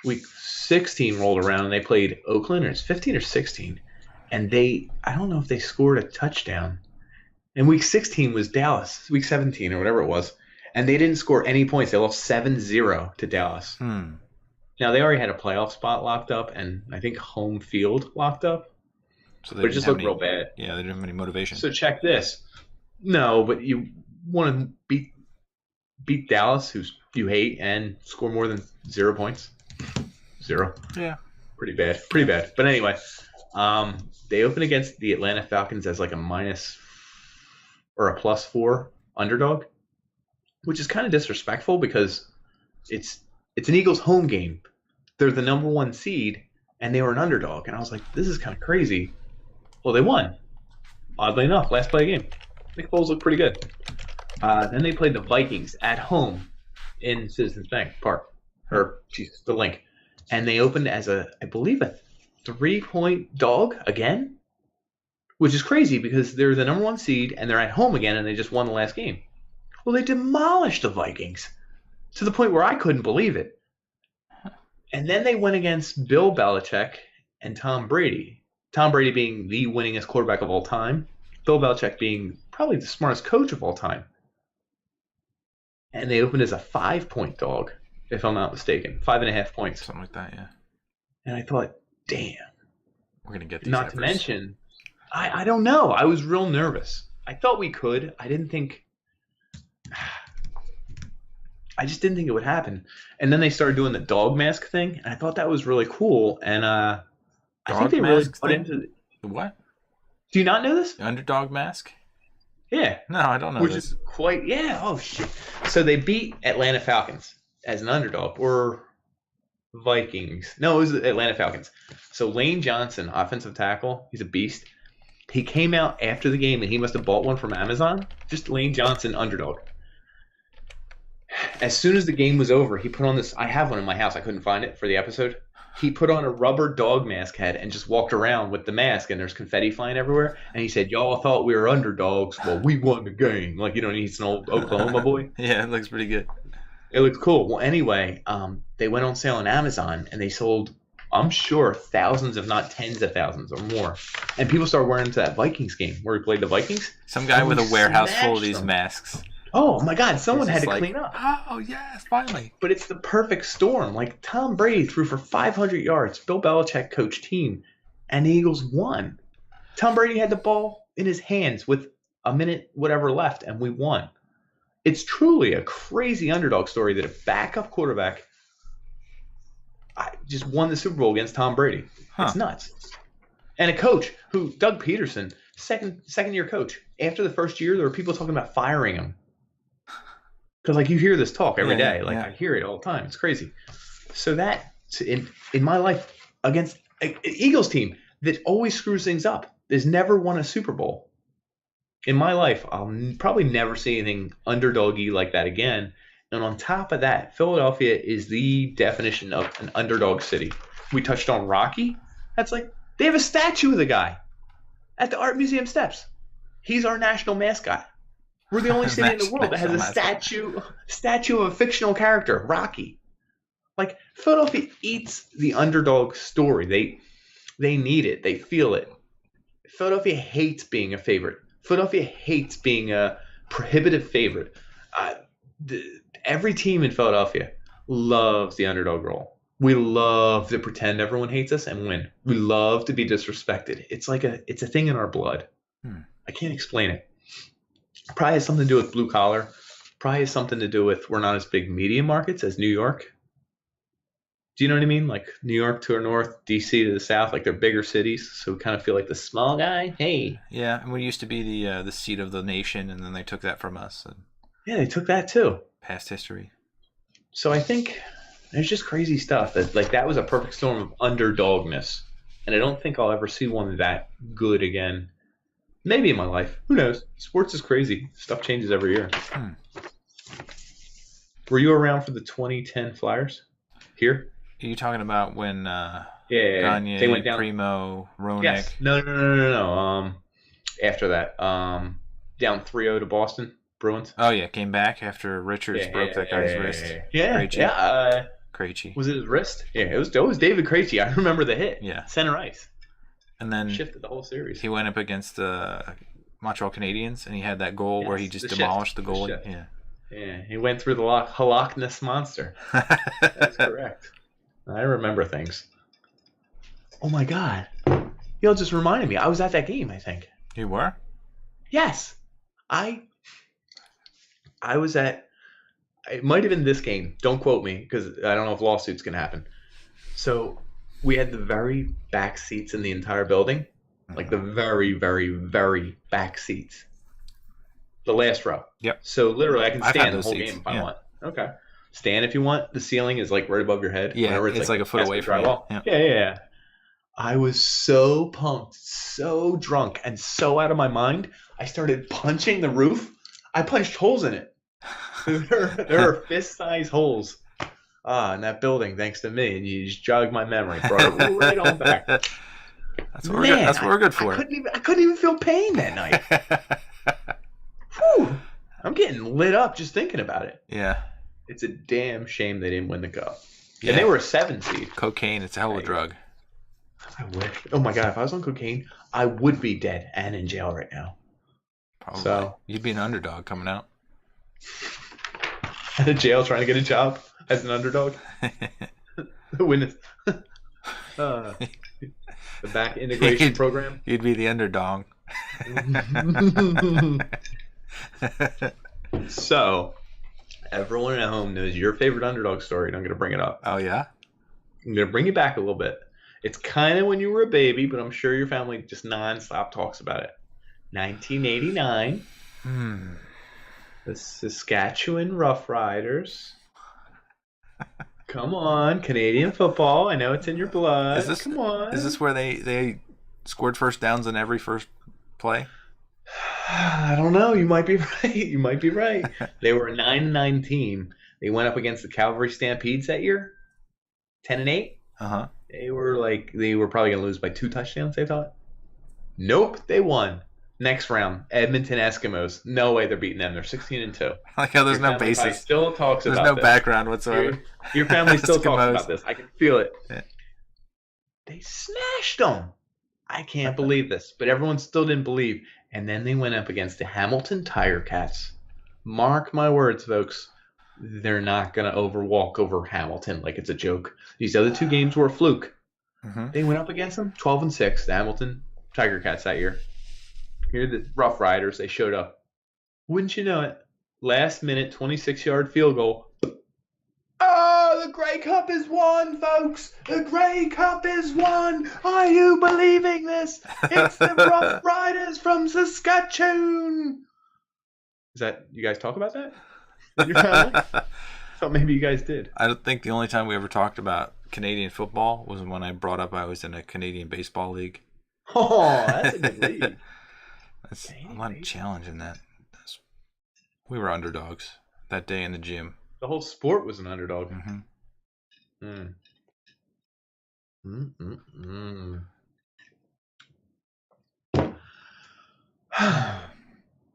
Week 16 rolled around, and they played Oakland, or it's 15 or 16. And I don't know if they scored a touchdown. And Week 16 was Dallas, Week 17 or whatever it was. And they didn't score any points. They lost 7-0 to Dallas. Now, they already had a playoff spot locked up and I think home field locked up. So but it just looked real bad. Yeah, they didn't have any motivation. So check this. No, but you want to beat Dallas, who you hate, and score more than 0 points? 0. Yeah. Pretty bad. But anyway, they open against the Atlanta Falcons as like a minus or a +4 underdog, which is kind of disrespectful because it's an Eagles home game. They're the number 1 seed, and they were an underdog. And I was like, this is kind of crazy. Well, they won. Oddly enough, last play of the game. Nick Foles looked pretty good. Then they played the Vikings at home in Citizens Bank Park. The Link. And they opened as I believe, a 3-point dog again, which is crazy because they're the number 1 seed, and they're at home again, and they just won the last game. Well, they demolished the Vikings to the point where I couldn't believe it. And then they went against Bill Belichick and Tom Brady. Tom Brady being the winningest quarterback of all time. Bill Belichick being probably the smartest coach of all time. And they opened as a 5-point dog, if I'm not mistaken. 5.5 points. Something like that, yeah. And I thought, damn. We're going to get these Not to mention, I don't know. I was real nervous. I thought we could. I just didn't think it would happen. And then they started doing the dog mask thing, and I thought that was really cool. And I think they really put into the what? Do you not know this? The underdog mask? Yeah. No, I don't know. Which is quite oh shit. So they beat Atlanta Falcons as an underdog, or Vikings. No, it was Atlanta Falcons. So Lane Johnson, offensive tackle, he's a beast. He came out after the game and he must have bought one from Amazon. Just Lane Johnson underdog. As soon as the game was over, he put on this. I have one in my house. I couldn't find it for the episode. He put on a rubber dog mask head and just walked around with the mask, and there's confetti flying everywhere. And he said, "Y'all thought we were underdogs. Well, we won the game." Like, he's an old Oklahoma boy. Yeah, it looks pretty good. It looks cool. Well, anyway, they went on sale on Amazon, and they sold, I'm sure, thousands, if not tens of thousands or more. And people started wearing into that Vikings game where we played the Vikings. Some guy with a warehouse full of these masks. Oh my God! Someone had to clean up. Oh yes, finally! But it's the perfect storm. Like, Tom Brady threw for 500 yards. Bill Belichick coached team, and the Eagles won. Tom Brady had the ball in his hands with a minute whatever left, and we won. It's truly a crazy underdog story that a backup quarterback just won the Super Bowl against Tom Brady. Huh. It's nuts. And a coach who, Doug Peterson, second year coach. After the first year, there were people talking about firing him. Because, like, you hear this talk every day. Like, I hear it all the time. It's crazy. So that, in my life, against an Eagles team that always screws things up, has never won a Super Bowl. In my life, I'll probably never see anything underdog-y like that again. And on top of that, Philadelphia is the definition of an underdog city. We touched on Rocky. That's like, they have a statue of the guy at the Art Museum steps. He's our national mascot. We're the only city in the world that has a statue of a fictional character, Rocky. Like, Philadelphia eats the underdog story. They need it. They feel it. Philadelphia hates being a favorite. Philadelphia hates being a prohibitive favorite. Every team in Philadelphia loves the underdog role. We love to pretend everyone hates us and win. We love to be disrespected. It's a thing in our blood. I can't explain it. Probably has something to do with blue collar. Probably has something to do with we're not as big media markets as New York. Do you know what I mean? Like, New York to our north, D.C. to the south, like, they're bigger cities, so we kind of feel like the small guy. Hey. Yeah, and we used to be the seat of the nation, and then they took that from us. Yeah, they took that too. Past history. So I think there's just crazy stuff that was a perfect storm of underdogness, and I don't think I'll ever see one that good again. Maybe in my life. Who knows? Sports is crazy. Stuff changes every year. Were you around for the 2010 Flyers? Here? Are you talking about when Gagne, they went down, Primo, Roenick? Yes. No. After that. Down 3-0 to Boston Bruins. Oh, yeah. Came back after Richards broke that guy's wrist. Krejci. Was it his wrist? Yeah, it was David Krejci. I remember the hit. Yeah. Center ice. And then shifted the whole series. He went up against the Montreal Canadiens, and he had that goal where he just demolished the goalie. Yeah, he went through the Loch Ness Monster. That's correct. I remember things. Oh my God. Y'all just reminded me. I was at that game, I think. You were? Yes. I was at, it might have been this game. Don't quote me, because I don't know if lawsuits can happen. So we had the very back seats in the entire building. Like the very, very, very back seats. The last row. Yep. So literally I can stand the whole seats. game if I want. Okay. Stand if you want. The ceiling is like right above your head. Yeah, it's like a foot away from you. Yeah. I was so pumped, so drunk, and so out of my mind, I started punching the roof. I punched holes in it. There are fist-sized holes in that building, thanks to me, and you just jogged my memory. Brought it right on back. That's what we're good for. I couldn't even feel pain that night. Whew. I'm getting lit up just thinking about it. Yeah. It's a damn shame they didn't win the cup. Yeah. And they were a 7 seed. Cocaine, it's a hell of a drug. I wish. Oh my God, if I was on cocaine, I would be dead and in jail right now. Probably. So you'd be an underdog coming out. Out of jail trying to get a job as an underdog. The witness. The back integration program. You'd be the underdog. So, everyone at home knows your favorite underdog story, and I'm going to bring it up. Oh, yeah? I'm going to bring you back a little bit. It's kind of when you were a baby, but I'm sure your family just nonstop talks about it. 1989. The Saskatchewan Roughriders. Come on, Canadian football. I know it's in your blood. Come on. Is this where they scored first downs in every first play? I don't know. You might be right. They were a 9-9 team. They went up against the Cavalry Stampedes that year, 10-8. Uh-huh. They were probably going to lose by 2 touchdowns, they thought. Nope, they won. Next round, Edmonton Eskimos. No way they're beating them. They're 16-2. Like how there's no basis. Still talks there's about no this. background whatsoever. Your family still talks Eskimos. about this. I can feel it. Yeah. They smashed them. I can't believe this. But everyone still didn't believe. And then they went up against the Hamilton Tiger Cats. Mark my words, folks. They're not going to walk over Hamilton like it's a joke. These other 2 games were a fluke. Mm-hmm. They went up against them 12-6, the Hamilton Tiger Cats that year. Here are the Rough Riders. They showed up. Wouldn't you know it? Last minute, 26-yard field goal. Oh, the Grey Cup is won, folks. The Grey Cup is won. Are you believing this? It's the Rough Riders from Saskatchewan. Is that, you guys talk about that? In your family? Thought maybe you guys did. I don't think the only time we ever talked about Canadian football was when I brought up I was in a Canadian baseball league. Oh, that's a good league. That's a lot of challenge in that. We were underdogs that day in the gym. The whole sport was an underdog. Mm-hmm.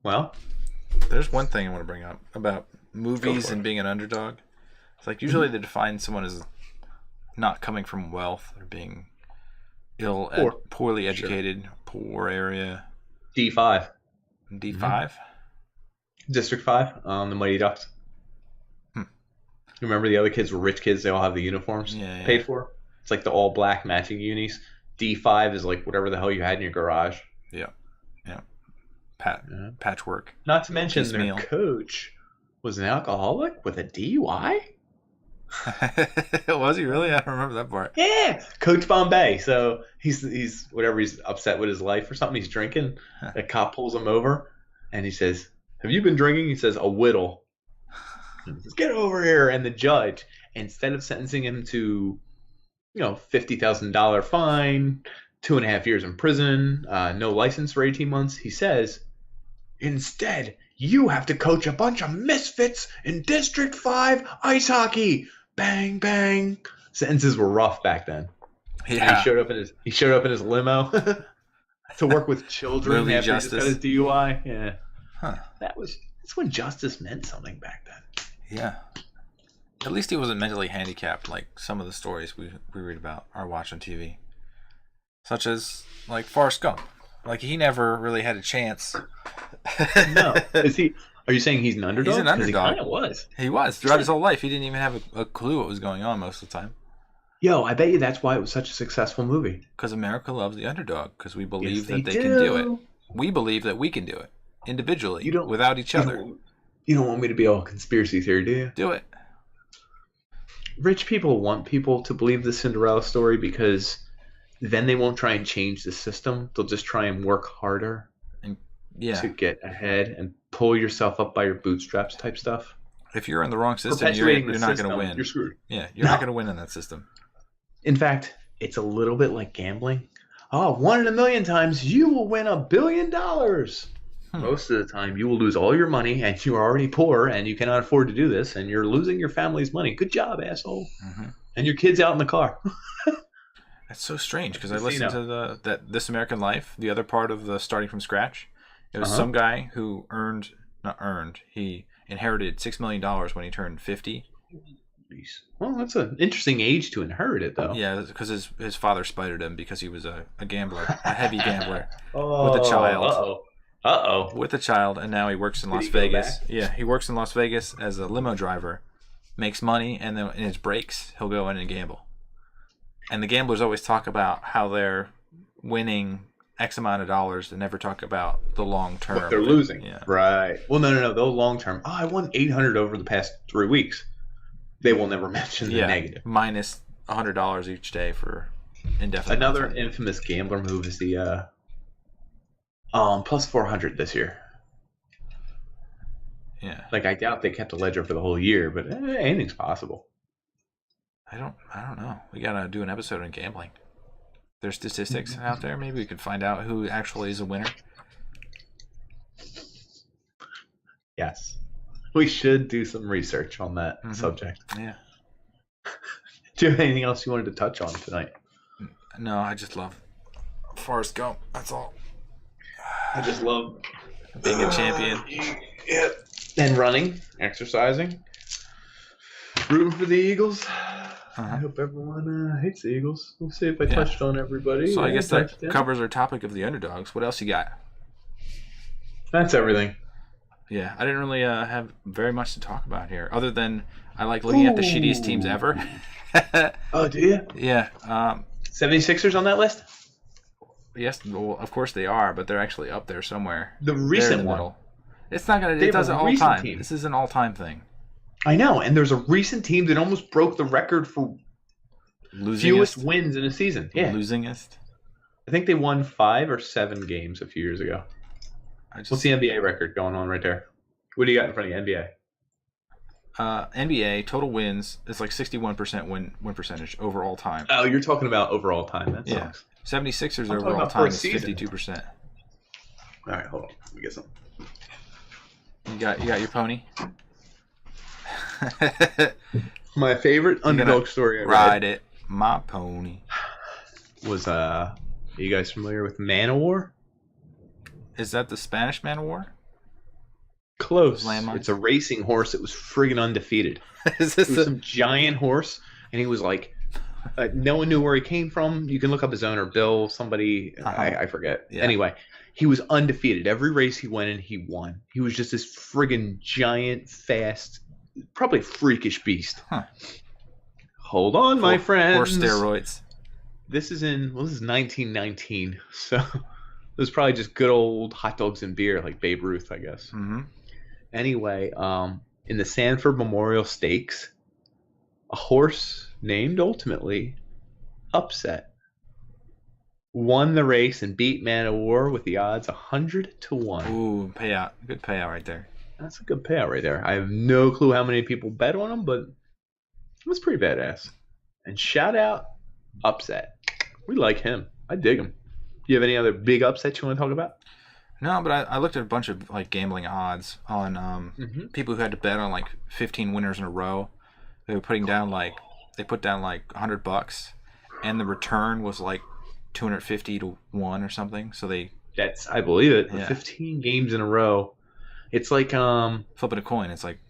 Well, there's one thing I want to bring up about movies and being an underdog. It's like usually they define someone as not coming from wealth or being poorly educated, poor area. D5. D5? District 5 on the Mighty Ducks. Remember the other kids were rich kids. They all have the uniforms paid for. It's like the all black matching unis. D5 is like whatever the hell you had in your garage. Yeah. Patchwork. Not to mention their coach was an alcoholic with a DUI. Was he really? I don't remember that part. Yeah, Coach Bombay. So he's whatever, he's upset with his life or something. He's drinking. The cop pulls him over, and he says, "Have you been drinking?" He says, "A whittle." He says, "Get over here!" And the judge, instead of sentencing him to, $50,000 fine, 2.5 years in prison, no license for 18 months, he says, "Instead, you have to coach a bunch of misfits in District 5 ice hockey." Bang, bang. Sentences were rough back then. Yeah. And he showed up in his limo to work with children Movie after justice. he just got his DUI. Yeah. Huh. That's when justice meant something back then. Yeah. At least he wasn't mentally handicapped like some of the stories we read about or watch on TV. Such as like Forrest Gump. Like he never really had a chance. No. Are you saying he's an underdog? He's an underdog. He kind of was. He was. Throughout his whole life, he didn't even have a clue what was going on most of the time. Yo, I bet you that's why it was such a successful movie. Because America loves the underdog. Because we believe that they can do it. We believe that we can do it. Individually. Without each other. You don't want me to be all conspiracy theory, do you? Do it. Rich people want people to believe the Cinderella story because then they won't try and change the system. They'll just try and work harder to get ahead and pull yourself up by your bootstraps type stuff. If you're in the wrong system, you're not going to win. You're screwed. Yeah, you're not going to win in that system. In fact, it's a little bit like gambling. Oh, 1 in a million times you will win $1 billion. Most of the time you will lose all your money and you are already poor and you cannot afford to do this and you're losing your family's money. Good job, asshole. Mm-hmm. And your kid's out in the car. That's so strange because I listened to This American Life, the other part of the Starting from Scratch. It was some guy who he inherited $6 million when he turned 50. Well, that's an interesting age to inherit it, though. Yeah, because his father spited him because he was a gambler, a heavy gambler, with a child. With a child, and now he works in Las Vegas. Yeah, he works in Las Vegas as a limo driver, makes money, and then in his breaks, he'll go in and gamble. And the gamblers always talk about how they're winning X amount of dollars and never talk about the long term. What they're losing. Yeah. Right. Well, no. They'll long term. Oh, I won $800 over the past 3 weeks. They will never mention the negative. Minus $100 each day for indefinite. Another infamous gambler move is the plus 400 this year. Yeah. Like I doubt they kept a ledger for the whole year, but anything's possible. I don't know. We gotta do an episode on gambling. There's statistics out there. Maybe we could find out who actually is a winner. Yes. We should do some research on that subject. Yeah. Do you have anything else you wanted to touch on tonight? No, I just love Forrest Gump. That's all. I just love being a champion. Yeah. And running, exercising, rooting for the Eagles. I hope everyone hates the Eagles. We'll see if I touched on everybody. So I guess that covers our topic of the underdogs. What else you got? That's everything. Yeah, I didn't really have very much to talk about here, other than I like looking at the shittiest teams ever. Oh, do you? Yeah. 76ers on that list? Yes, well, of course they are, but they're actually up there somewhere. The recent one. Middle. It's not gonna. It does it all time. Team. This is an all-time thing. I know, and there's a recent team that almost broke the record for fewest wins in a season. Yeah, losingest. I think they won 5 or 7 games a few years ago. What's the NBA record going on right there? What do you got in front of you, NBA? NBA total wins is like 61% win percentage over all time. Oh, you're talking about overall time. That sucks. 76ers overall time is 52%. All right, hold on. Let me get some. You got your pony? My favorite underdog story I read. Ride it, my pony. Was are you guys familiar with Man o' War? Is that the Spanish Man o' War? Close. It's a racing horse that was friggin' undefeated. Is this some giant horse, and he was like, no one knew where he came from. You can look up his owner, Bill, somebody, I forget. Yeah. Anyway, he was undefeated. Every race he went in, he won. He was just this friggin' giant, fast, probably freakish beast. Huh. Hold on, my friends. Horse steroids. This is 1919, so it was probably just good old hot dogs and beer, like Babe Ruth, I guess. Mm-hmm. Anyway, in the Sanford Memorial Stakes, a horse named ultimately Upset won the race and beat Man o' War with the odds 100-1. Ooh, payout. Good payout right there. That's a good payout right there. I have no clue how many people bet on him, but it was pretty badass. And shout out Upset. We like him. I dig him. Do you have any other big upsets you want to talk about? No, but I looked at a bunch of like gambling odds on people who had to bet on like 15 winners in a row. They were putting down they put down like $100, and the return was like 250-1 or something. So I believe it. Yeah. 15 games in a row. It's like flipping a coin. It's like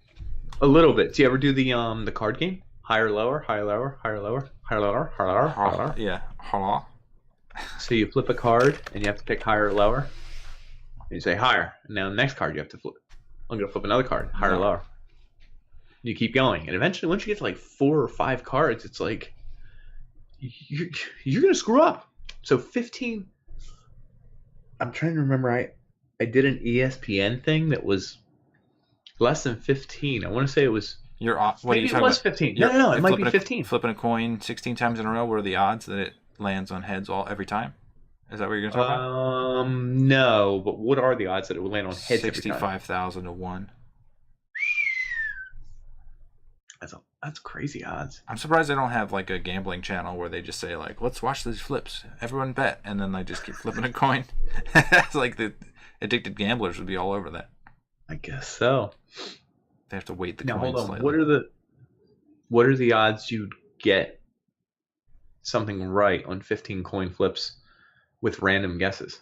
a little bit. Do you ever do the card game? Higher, lower, higher, lower, higher, lower, higher, lower, higher, lower, higher, lower. Yeah. Hello. So you flip a card and you have to pick higher or lower. And you say higher. And now the next card you have to flip. I'm going to flip another card. Higher or lower. You keep going. And eventually, once you get to like 4 or 5 cards, it's like you're going to screw up. So 15. I'm trying to remember. I did an ESPN thing that was less than 15. I want to say it was. What are you talking about? It was 15. No, it might be 15. Flipping a coin 16 times in a row. What are the odds that it lands on heads every time? Is that what you're going to talk about? No, but what are the odds that it would land on heads 65,000-1. That's crazy odds. I'm surprised they don't have like a gambling channel where they just say like, let's watch these flips. Everyone bet. And then they just keep flipping a coin. It's like the addicted gamblers would be all over that. I guess so. They have to wait the now, coins hold on. slightly. What are the odds you'd get something right on 15 coin flips with random guesses?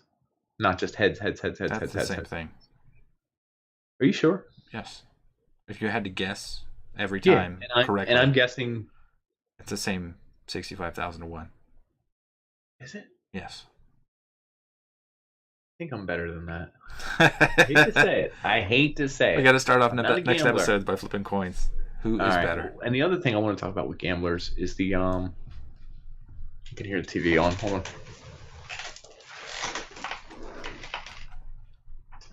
Not just heads. That's the same thing. Are you sure? Yes. If you had to guess every time correctly. And I'm guessing it's the same 65,000-1. Is it? Yes. I think I'm better than that. I hate to say it. We got to start off next episode by flipping coins. Who is better? And the other thing I want to talk about with gamblers is the you can hear the TV on. Hold on.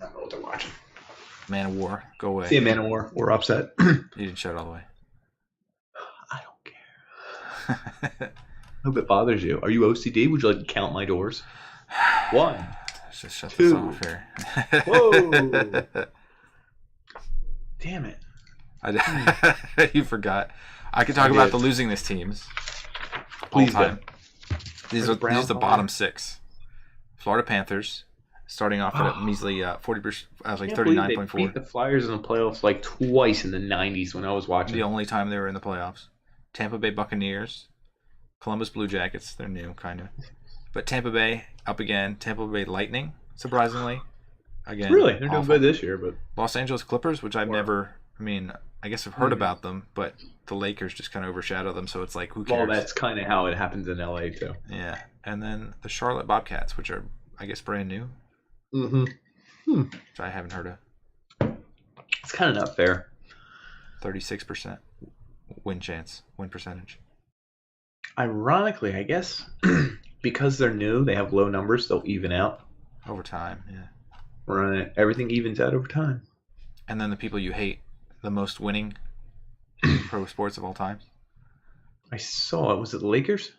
I don't know what they're watching. Man of War. Go away. See a Man of War. We're upset. You didn't shut it all the way. I don't care. I hope it bothers you. Are you OCD? Would you like to count my doors? 1. Let's just shut 2. this off here. Whoa. Damn it. You forgot. I could talk about the losingest teams. Please all time. These are the bottom 6. Florida Panthers, starting off at a measly 40%, like Can't believe 39.4. they beat the Flyers in the playoffs like twice in the 90s when I was watching. The only time they were in the playoffs. Tampa Bay Buccaneers, Columbus Blue Jackets, they're new, kind of. But Tampa Bay up again. Tampa Bay Lightning, surprisingly. Again, Really? They're awful. doing good this year, but Los Angeles Clippers, which I've never, I guess I've heard about them, but the Lakers just kind of overshadow them, so it's like, who cares? Well, that's kind of how it happens in LA, too. Yeah. And then the Charlotte Bobcats, which are, I guess, brand new. Which I haven't heard of. It's kind of not fair. 36% win percentage. Ironically, I guess, because they're new, they have low numbers, they'll even out. Over time, yeah. Right. Everything evens out over time. And then the people you hate, the most winning pro sports of all time. I saw it. Was it the Lakers?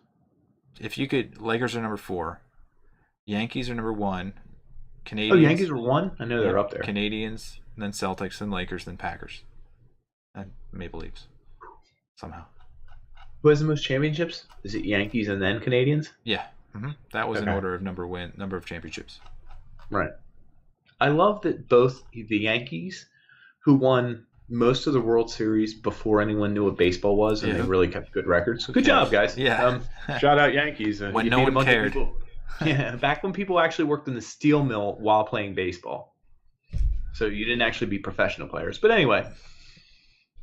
If you could, Lakers are number 4. Yankees are number 1. Canadians. Oh, Yankees were 1? I know they're up there. Canadians, then Celtics, then Lakers, then Packers. And Maple Leafs. Somehow. Who has the most championships? Is it Yankees and then Canadians? Yeah. That was in order of number of championships. Right. I love that both the Yankees, who won most of the World Series before anyone knew what baseball was, and they really kept good records. Good job, guys. Yeah. Shout out Yankees. When no one cared. Yeah, back when people actually worked in the steel mill while playing baseball. So you didn't actually be professional players. But anyway.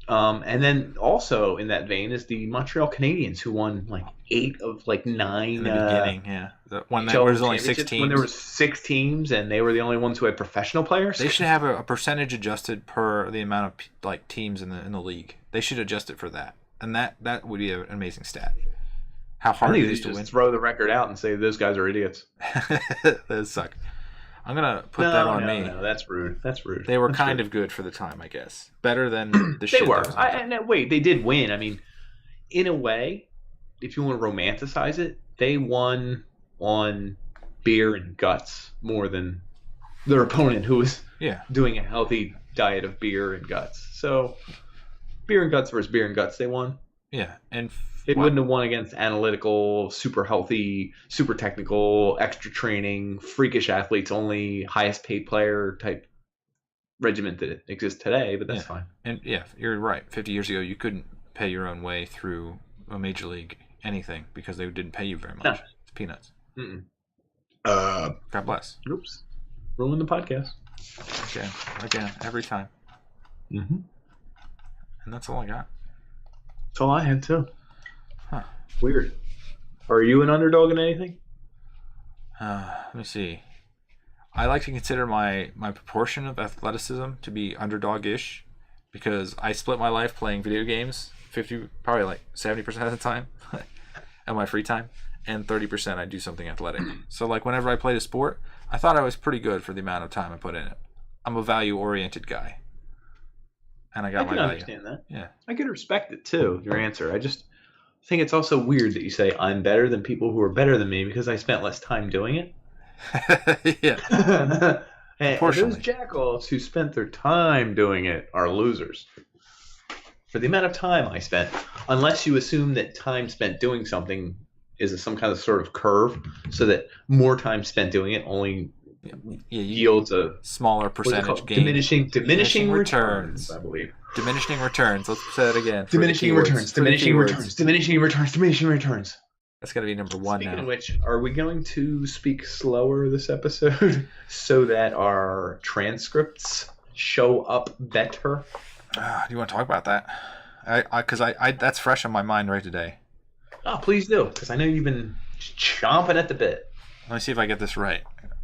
And then also in that vein is the Montreal Canadiens, who won like 8 of like 9 in the beginning, yeah. When there was only 6 teams. When there were 6 teams, and they were the only ones who had professional players. They should have a percentage adjusted per the amount of like teams in the league. They should adjust it for that, and that would be an amazing stat. How hard it is to win. Throw the record out and say those guys are idiots. Those suck. I'm gonna put that on me. No, that's rude. That's rude. They were kind of good for the time, I guess. Better than the shit. They were. Wait, they did win. I mean, in a way, if you want to romanticize it, they won on beer and guts more than their opponent, who was doing a healthy diet of beer and guts. So, beer and guts versus beer and guts, they won. Yeah, and it wouldn't have won against analytical, super healthy, super technical, extra training, freakish athletes only, highest paid player type regiment that exists today, but that's fine. And you're right. 50 years ago, you couldn't pay your own way through a major league anything because they didn't pay you very much. No. It's peanuts. God bless. Oops. Ruin the podcast. Again, every time. And that's all I got. That's all I had too. Huh. Weird. Are you an underdog in anything? Let me see. I like to consider my proportion of athleticism to be underdog-ish because I split my life playing video games, probably like 70% of the time at my free time, and 30% I do something athletic. So like whenever I played a sport, I thought I was pretty good for the amount of time I put in it. I'm a value-oriented guy. And I got my value. I can understand that. Yeah. I can respect it too, your answer. I just think it's also weird that you say I'm better than people who are better than me because I spent less time doing it. Yeah. And those jackals who spent their time doing it are losers. For the amount of time I spent, unless you assume that time spent doing something is some kind of sort of curve, so that more time spent doing it only yields a smaller percentage gain. Diminishing returns, I believe. Diminishing returns. Let's say that again. Diminishing returns. That's got to be number 1 now. Speaking of which, are we going to speak slower this episode so that our transcripts show up better? Do you want to talk about that? Because I that's fresh on my mind right today. Oh, please do, because I know you've been chomping at the bit. Let me see if I get this right.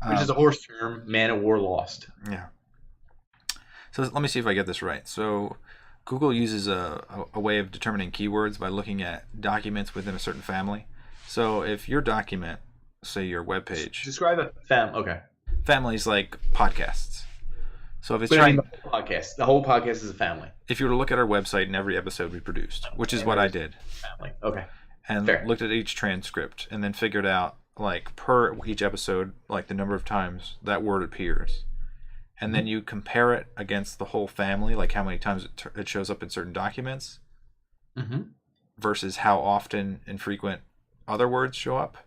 Which is a horse term, man of war lost. Yeah. So let me see if I get this right. So Google uses a way of determining keywords by looking at documents within a certain family. So if your document, say your web page. Describe a okay. Families like podcasts. So if it's the whole podcast is a family. If you were to look at our website and every episode we produced, which is what I did. Family. Okay. And looked at each transcript and then figured out like per each episode, like the number of times that word appears. And then you compare it against the whole family, like how many times it shows up in certain documents versus how often and frequent other words show up.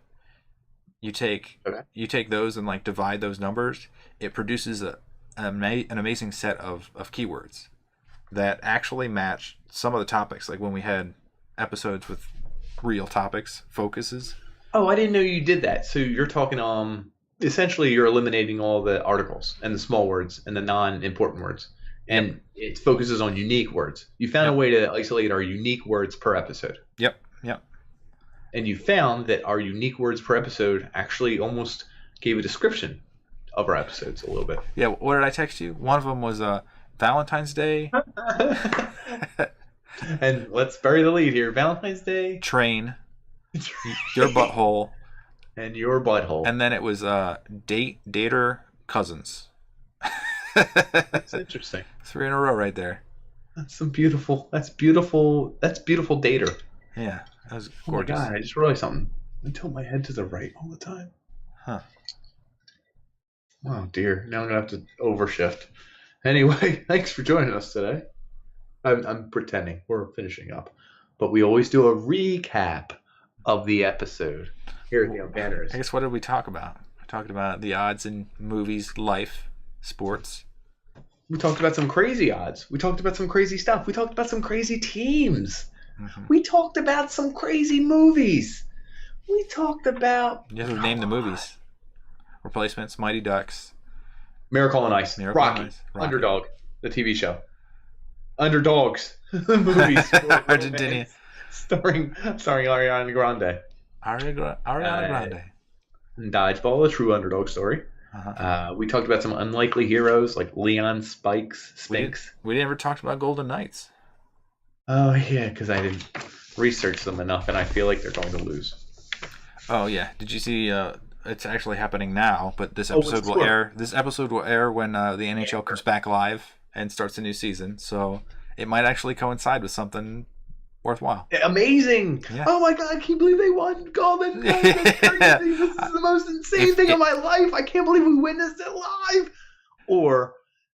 You take those and like divide those numbers. It produces an amazing set of keywords that actually match some of the topics. Like when we had episodes with real topics, focuses. Oh, I didn't know you did that. So you're talking essentially you're eliminating all the articles and the small words and the non-important words. And it focuses on unique words. You found a way to isolate our unique words per episode. Yep. And you found that our unique words per episode actually almost gave a description of our episodes a little bit. Yeah, what did I text you? One of them was Valentine's Day. And let's bury the lead here. Valentine's Day. Train. Your butthole. And your butthole. And then it was dater, cousins. That's interesting. 3 in a row right there. That's beautiful dater. Yeah, that was gorgeous. Oh my God, I just realized something. I tilt my head to the right all the time. Huh. Oh dear, now I'm gonna have to overshift. Anyway, thanks for joining us today. I'm pretending we're finishing up, but we always do a recap of the episode here at the Banners. I guess what did we talk about? We talked about the odds in movies, life, sports. We talked about some crazy odds. We talked about some crazy stuff. We talked about some crazy teams. Mm-hmm. We talked about some crazy movies. We talked about... You have to name the movies. Replacements, Mighty Ducks. Miracle on Ice. Rocky. Underdog, the TV show. Underdogs, the movies. Argentina. Starring Ariana Grande. Ariana Grande. Dodgeball, a true underdog story. Uh-huh. We talked about some unlikely heroes like Leon Spinks. We never talked about Golden Knights. Oh, yeah, because I didn't research them enough, and I feel like they're going to lose. Oh, yeah. Did you see... it's actually happening now, but this episode will air. This episode will air when the NHL comes back live and starts a new season. So it might actually coincide with something worthwhile. Amazing! Yeah. Oh my God! I can't believe they won Golden. That's crazy. This is the most insane thing of my life. I can't believe we witnessed it live. Or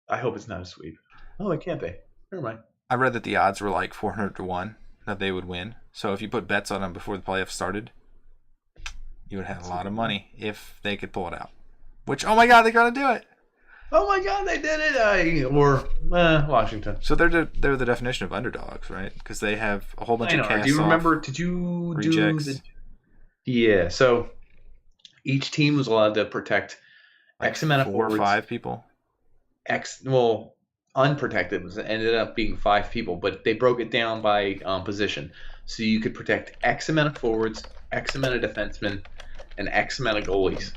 I hope it's not a sweep. Oh, it can't be. Never mind. I read that the odds were like 400 to 1 that they would win. So if you put bets on them before the playoffs started, you would have a lot of money if they could pull it out. Which, oh my God, they're going to do it. Oh my God, they did it. Washington. So they're the definition of underdogs, right? Because they have a whole bunch of casts. Do you remember, did you rejects. Yeah, so each team was allowed to protect like X amount of 4 forwards. or 5 people? Unprotected ended up being 5 people, but they broke it down by position. So you could protect X amount of forwards, X amount of defensemen, and X amount of goalies.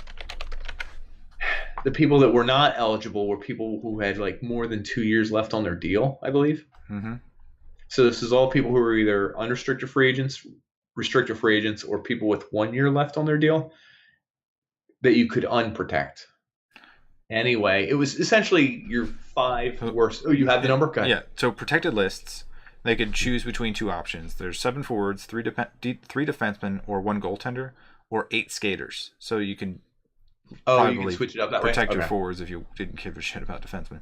The people that were not eligible were people who had like more than 2 years left on their deal, I believe. Mm-hmm. So this is all people who are either unrestricted free agents, restricted free agents, or people with 1 year left on their deal that you could unprotect. Anyway, it was essentially your 5 worst. Oh, you have the number? Okay. Yeah, so protected lists, they could choose between 2 options. There's 7 forwards, 3 defensemen, or 1 goaltender, or 8 skaters. So you can you can switch it up that way? Protect your forwards if you didn't give a shit about defensemen.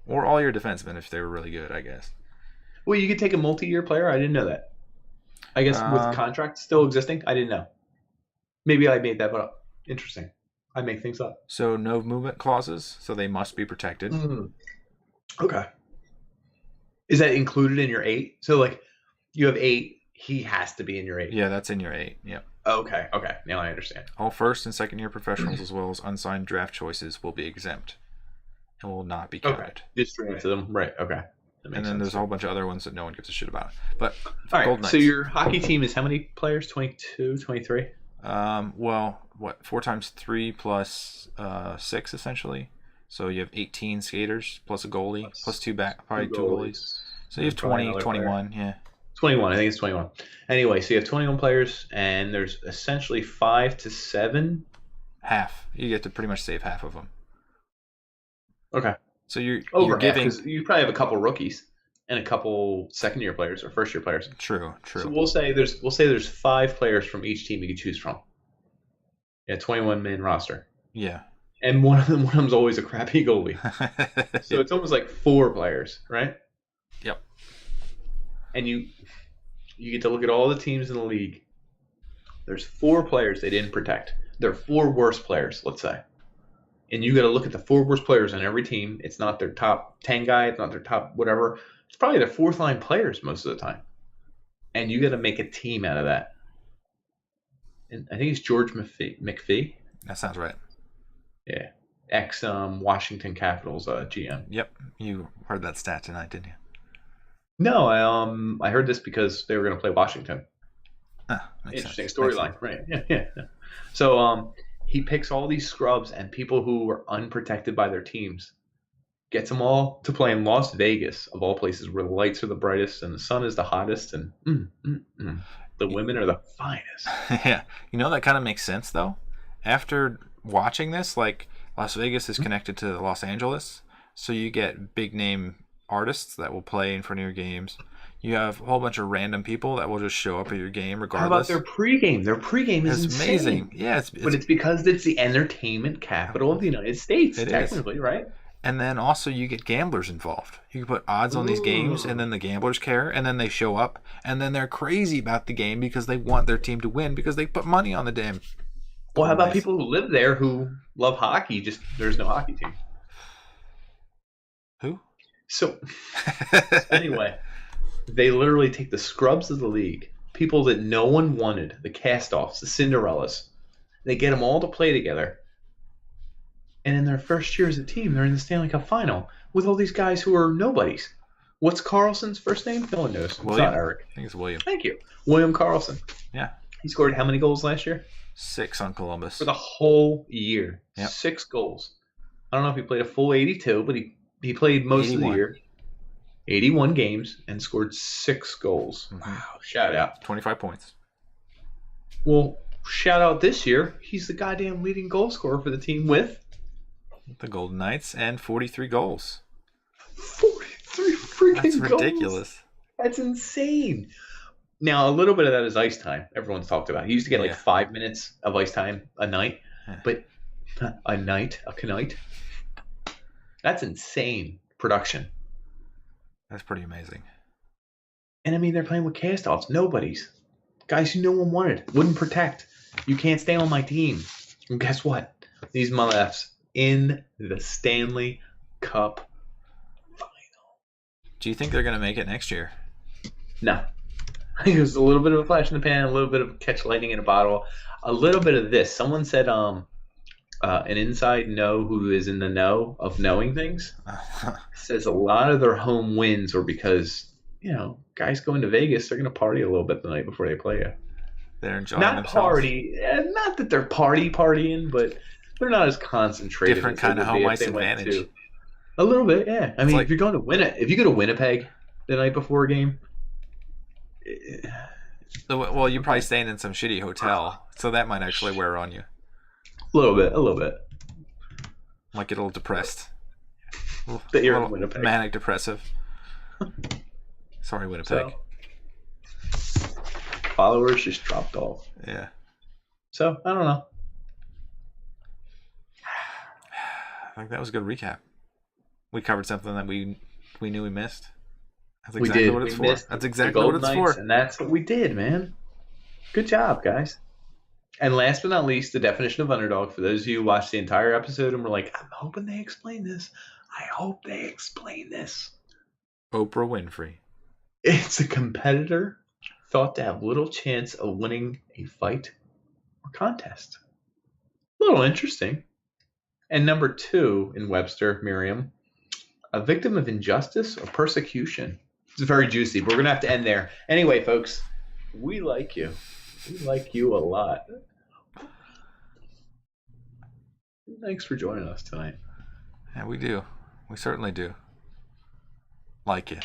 Or all your defensemen if they were really good, I guess. Well, you could take a multi-year player? I didn't know that. I guess with contracts still existing? I didn't know. Maybe I made that up. Interesting. I make things up. So no movement clauses, so they must be protected. Okay. Is that included in your 8? So like you have 8, he has to be in your 8. Yeah, that's in your 8. Yep. Okay. Now I understand. All first and second year professionals as well as unsigned draft choices will be exempt and will not be counted. Okay. Just to them. Right. Okay. And then there's a whole bunch of other ones that no one gives a shit about. But all right. So your hockey team is how many players? 22, 23? Well, 4 times 3 plus 6 essentially. So you have 18 skaters plus a goalie plus 2 goalies. So you have 20, 21, player. Yeah. 21, I think it's 21. Anyway, so you have 21 players, and there's essentially 5 to 7. Half. You get to pretty much save half of them. Okay. So you're giving. Half, you probably have a couple rookies and a couple second-year players or first-year players. True. So we'll say there's 5 players from each team you can choose from. Yeah, 21-man roster. Yeah. And one of them's always a crappy goalie. So it's almost like 4 players, right? Yep. And you get to look at all the teams in the league. There's 4 players they didn't protect. There are four worst players, let's say. And you got to look at the four worst players on every team. It's not their top 10 guy. It's not their top whatever. It's probably their fourth line players most of the time. And you got to make a team out of that. And I think it's George McPhee. That sounds right. Yeah. Ex Washington Capitals GM. Yep. You heard that stat tonight, didn't you? No, I heard this because they were going to play Washington. Interesting storyline, right? Yeah. So he picks all these scrubs and people who are unprotected by their teams, gets them all to play in Las Vegas, of all places, where the lights are the brightest and the sun is the hottest, and the women are the finest. Yeah, that kind of makes sense though. After watching this, like Las Vegas is connected to Los Angeles, so you get big name artists that will play in front of your games. You have a whole bunch of random people that will just show up at your game regardless. How about their pregame? Their pregame is insane. Amazing. Yeah, but it's because it's the entertainment capital of the United States, technically, right? And then also you get gamblers involved. You can put odds on these games, and then the gamblers care, and then they show up, and then they're crazy about the game because they want their team to win because they put money on the damn. Well, how about people who live there who love hockey? Just there's no hockey team. Who? So anyway. They literally take the scrubs of the league, people that no one wanted, the cast-offs, the Cinderellas. They get them all to play together. And in their first year as a team, they're in the Stanley Cup final with all these guys who are nobodies. What's Carlson's first name? No one knows. William. It's not Eric. I think it's William. Thank you. William Carlson. Yeah. He scored how many goals last year? 6 on Columbus. For the whole year. Yep. 6 goals. I don't know if he played a full 82, but he played most 81. of the year. 81 games and scored 6 goals. Mm-hmm. Wow, shout out. 25 points. Well, shout out this year. He's the goddamn leading goal scorer for the team with the Golden Knights and 43 goals. 43 freaking That's goals. ridiculous. That's insane. Now, a little bit of that is ice time. Everyone's talked about. He used to get like 5 minutes of ice time a night. But a night. That's insane production. That's pretty amazing. And I mean, they're playing with cast-offs. Nobodies. Guys who no one wanted. Wouldn't protect. You can't stay on my team. And guess what? These mother-effs in the Stanley Cup final. Do you think they're going to make it next year? No. I think it was a little bit of a flash in the pan, a little bit of catch lightning in a bottle, a little bit of this. Someone said an inside know who is in the know of knowing things says a lot of their home wins were because, guys going to Vegas, they're going to party a little bit the night before they play you. They're enjoying themselves. Party. Not that they're partying, but they're not as concentrated. Different kind of home ice advantage. A little bit, yeah. I mean, if you go to Winnipeg the night before a game. Well, you're probably staying in some shitty hotel, so that might actually wear on you. A little bit. Might get a little depressed. That you're in Winnipeg. Manic depressive. Sorry, Winnipeg. So, followers just dropped off. Yeah. So, I don't know. I think that was a good recap. We covered something that we knew we missed. That's exactly what it's for. That's exactly what it's for. And that's what we did, man. Good job, guys. And last but not least, the definition of underdog. For those of you who watched the entire episode and were like, I'm hoping they explain this. I hope they explain this. Oprah Winfrey. It's a competitor thought to have little chance of winning a fight or contest. A little interesting. And number 2 in Webster, Merriam, a victim of injustice or persecution. It's very juicy, but we're going to have to end there. Anyway, folks, we like you. We like you a lot. Thanks for joining us tonight. Yeah, we do. We certainly do. Like it.